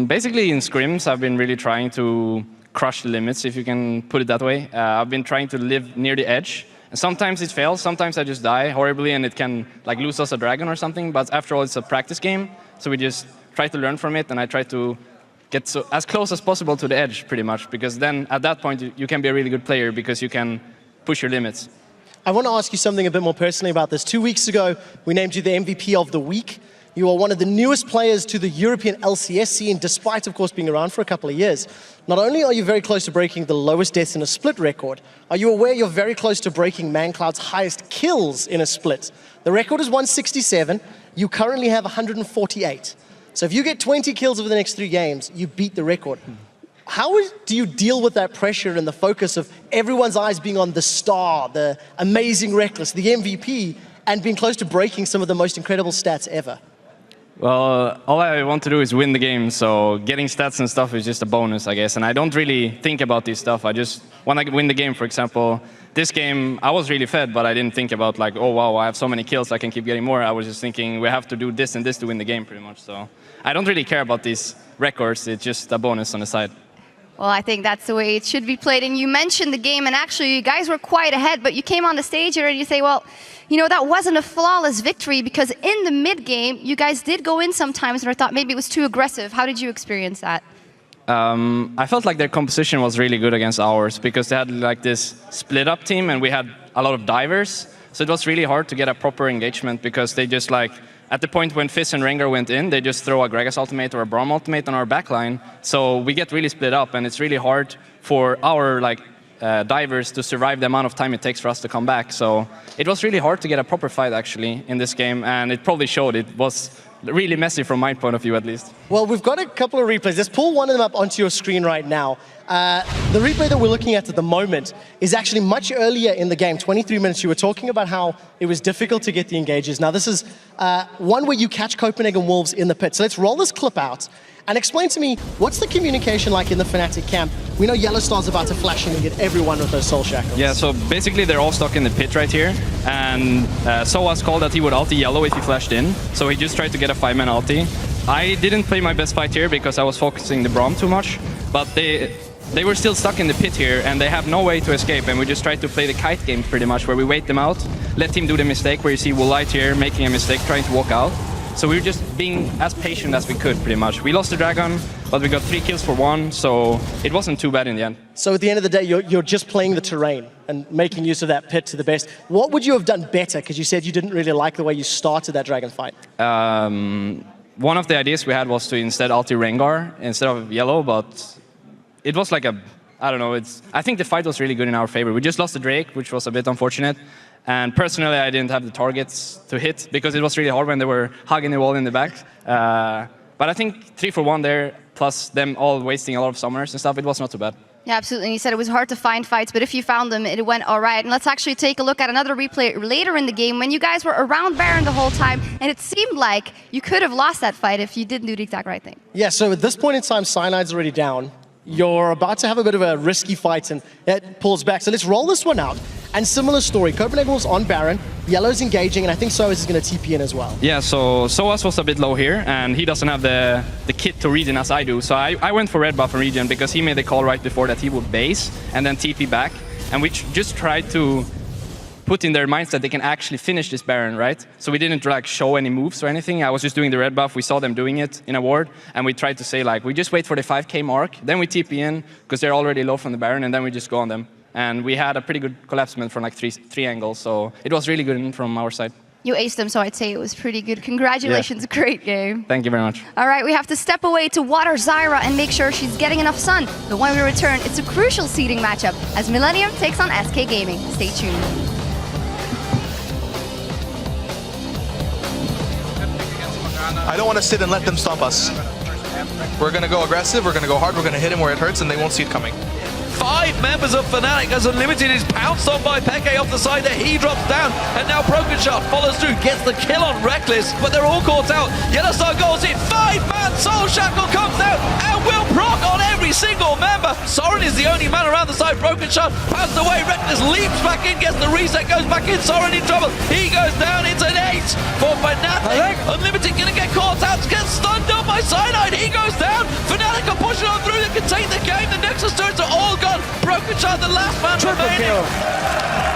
Basically, in scrims, I've been really trying to crush the limits, if you can put it that way. I've been trying to live near the edge. And sometimes it fails, sometimes I just die horribly and it can like lose us a dragon or something, but after all it's a practice game, so we just try to learn from it, and I try to get as close as possible to the edge pretty much, because then at that point you can be a really good player because you can push your limits.
I want to ask you something a bit more personally about this. 2 weeks ago, we named you the MVP of the week. You are one of the newest players to the European LCS scene, despite, of course, being around for a couple of years. Not only are you very close to breaking the lowest deaths in a split record, are you aware you're very close to breaking ManCloud's highest kills in a split? The record is 167. You currently have 148. So if you get 20 kills over the next 3 games, you beat the record. How do you deal with that pressure and the focus of everyone's eyes being on the star, the amazing Reckless, the MVP, and being close to breaking some of the most incredible stats ever?
Well, all I want to do is win the game, so getting stats and stuff is just a bonus, I guess. And I don't really think about this stuff. I just want to win the game. For example, this game, I was really fed, but I didn't think about like, oh wow, I have so many kills, I can keep getting more. I was just thinking we have to do this and this to win the game, pretty much. So I don't really care about these records. It's just a bonus on the side.
Well, I think that's the way it should be played. And you mentioned the game, and actually you guys were quite ahead, but you came on the stage here and you say, well, you know, that wasn't a flawless victory because in the mid-game, you guys did go in sometimes and I thought maybe it was too aggressive. How did you experience that?
I felt like their composition was really good against ours because they had like this split-up team and we had a lot of divers. So it was really hard to get a proper engagement because they just like, at the point when Fizz and Rengar went in, they just throw a Gragas ultimate or a Braum ultimate on our backline. So we get really split up and it's really hard for our like divers to survive the amount of time it takes for us to come back. So it was really hard to get a proper fight actually in this game, and it probably showed. It was really messy from my point of view at least.
Well, we've got a couple of replays. Let's pull one of them up onto your screen right now. The replay that we're looking at the moment is actually much earlier in the game, 23 minutes. You were talking about how it was difficult to get the engages. Now this is one where you catch Copenhagen Wolves in the pit. So let's roll this clip out and explain to me, what's the communication like in the Fnatic camp? We know Yellowstar's about to flash in and get everyone with those soul shackles.
Yeah, so basically they're all stuck in the pit right here. And Soas called that he would ulti Yellow if he flashed in. So he just tried to get a 5-man ulti. I didn't play my best fight here because I was focusing the Braum too much. But they were still stuck in the pit here and they have no way to escape. And we just tried to play the kite game pretty much, where we wait them out, let him do the mistake where you see Woolite here making a mistake, trying to walk out. So we were just being as patient as we could, pretty much. We lost the dragon, but we got 3 kills for 1, so it wasn't too bad in the end.
So at the end of the day, you're just playing the terrain and making use of that pit to the best. What would you have done better? Because you said you didn't really like the way you started that dragon fight.
one of the ideas we had was to instead ulti Rengar instead of yellow, but it was like I don't know, I think the fight was really good in our favor. We just lost the Drake, which was a bit unfortunate. And personally, I didn't have the targets to hit because it was really hard when they were hugging the wall in the back. But I think 3 for 1 there, plus them all wasting a lot of summers and stuff, it was not too bad.
Yeah, absolutely. You said it was hard to find fights, but if you found them, it went all right. And let's actually take a look at another replay later in the game when you guys were around Baron the whole time, and it seemed like you could have lost that fight if you didn't do the exact right thing.
Yeah, so at this point in time, Cyanide's already down. You're about to have a bit of a risky fight, and it pulls back. So let's roll this one out. And similar story, Copenhagen was on Baron, Yellow's engaging, and I think Soaz is going to TP in as well.
Yeah, so Soaz was a bit low here, and he doesn't have the kit to regen as I do. So I went for red buff and regen because he made the call right before that he would base and then TP back. And we just tried to put in their minds that they can actually finish this Baron, right? So we didn't like show any moves or anything. I was just doing the red buff. We saw them doing it in a ward, and we tried to say like, we just wait for the 5k mark, then we TP in because they're already low from the Baron, and then we just go on them. And we had a pretty good collapsement from like three angles, so it was really good from our side.
You aced them, so I'd say it was pretty good. Congratulations,
Yeah.
Great game.
Thank you very much.
All right, we have to step away to water Zyra and make sure she's getting enough sun. But when we return, it's a crucial seeding matchup as Millennium takes on SK Gaming. Stay tuned.
I don't want to sit and let them stop us. We're going to go aggressive, we're going to go hard, we're going to hit him where it hurts, and they won't see it coming.
5 members of Fnatic as Unlimited is pounced on by Peke off the side there. He drops down, and now Broken Shot follows through, gets the kill on Reckless, but they're all caught out. Yellowstar goes in, 5-man Soul Shackle comes out, and will proc on every single member. Soren is the only man around the side. Broken Shot pounced away, Reckless leaps back in, gets the reset, goes back in. Soren in trouble, he goes down. It's an 8 for Fnatic. Unlimited gonna get caught out, gets stunned up by Cyanide, he goes down. Fnatic are pushing on through, they can take the game. The Nexus turrets are all gone. Broken Shot, the last man remaining.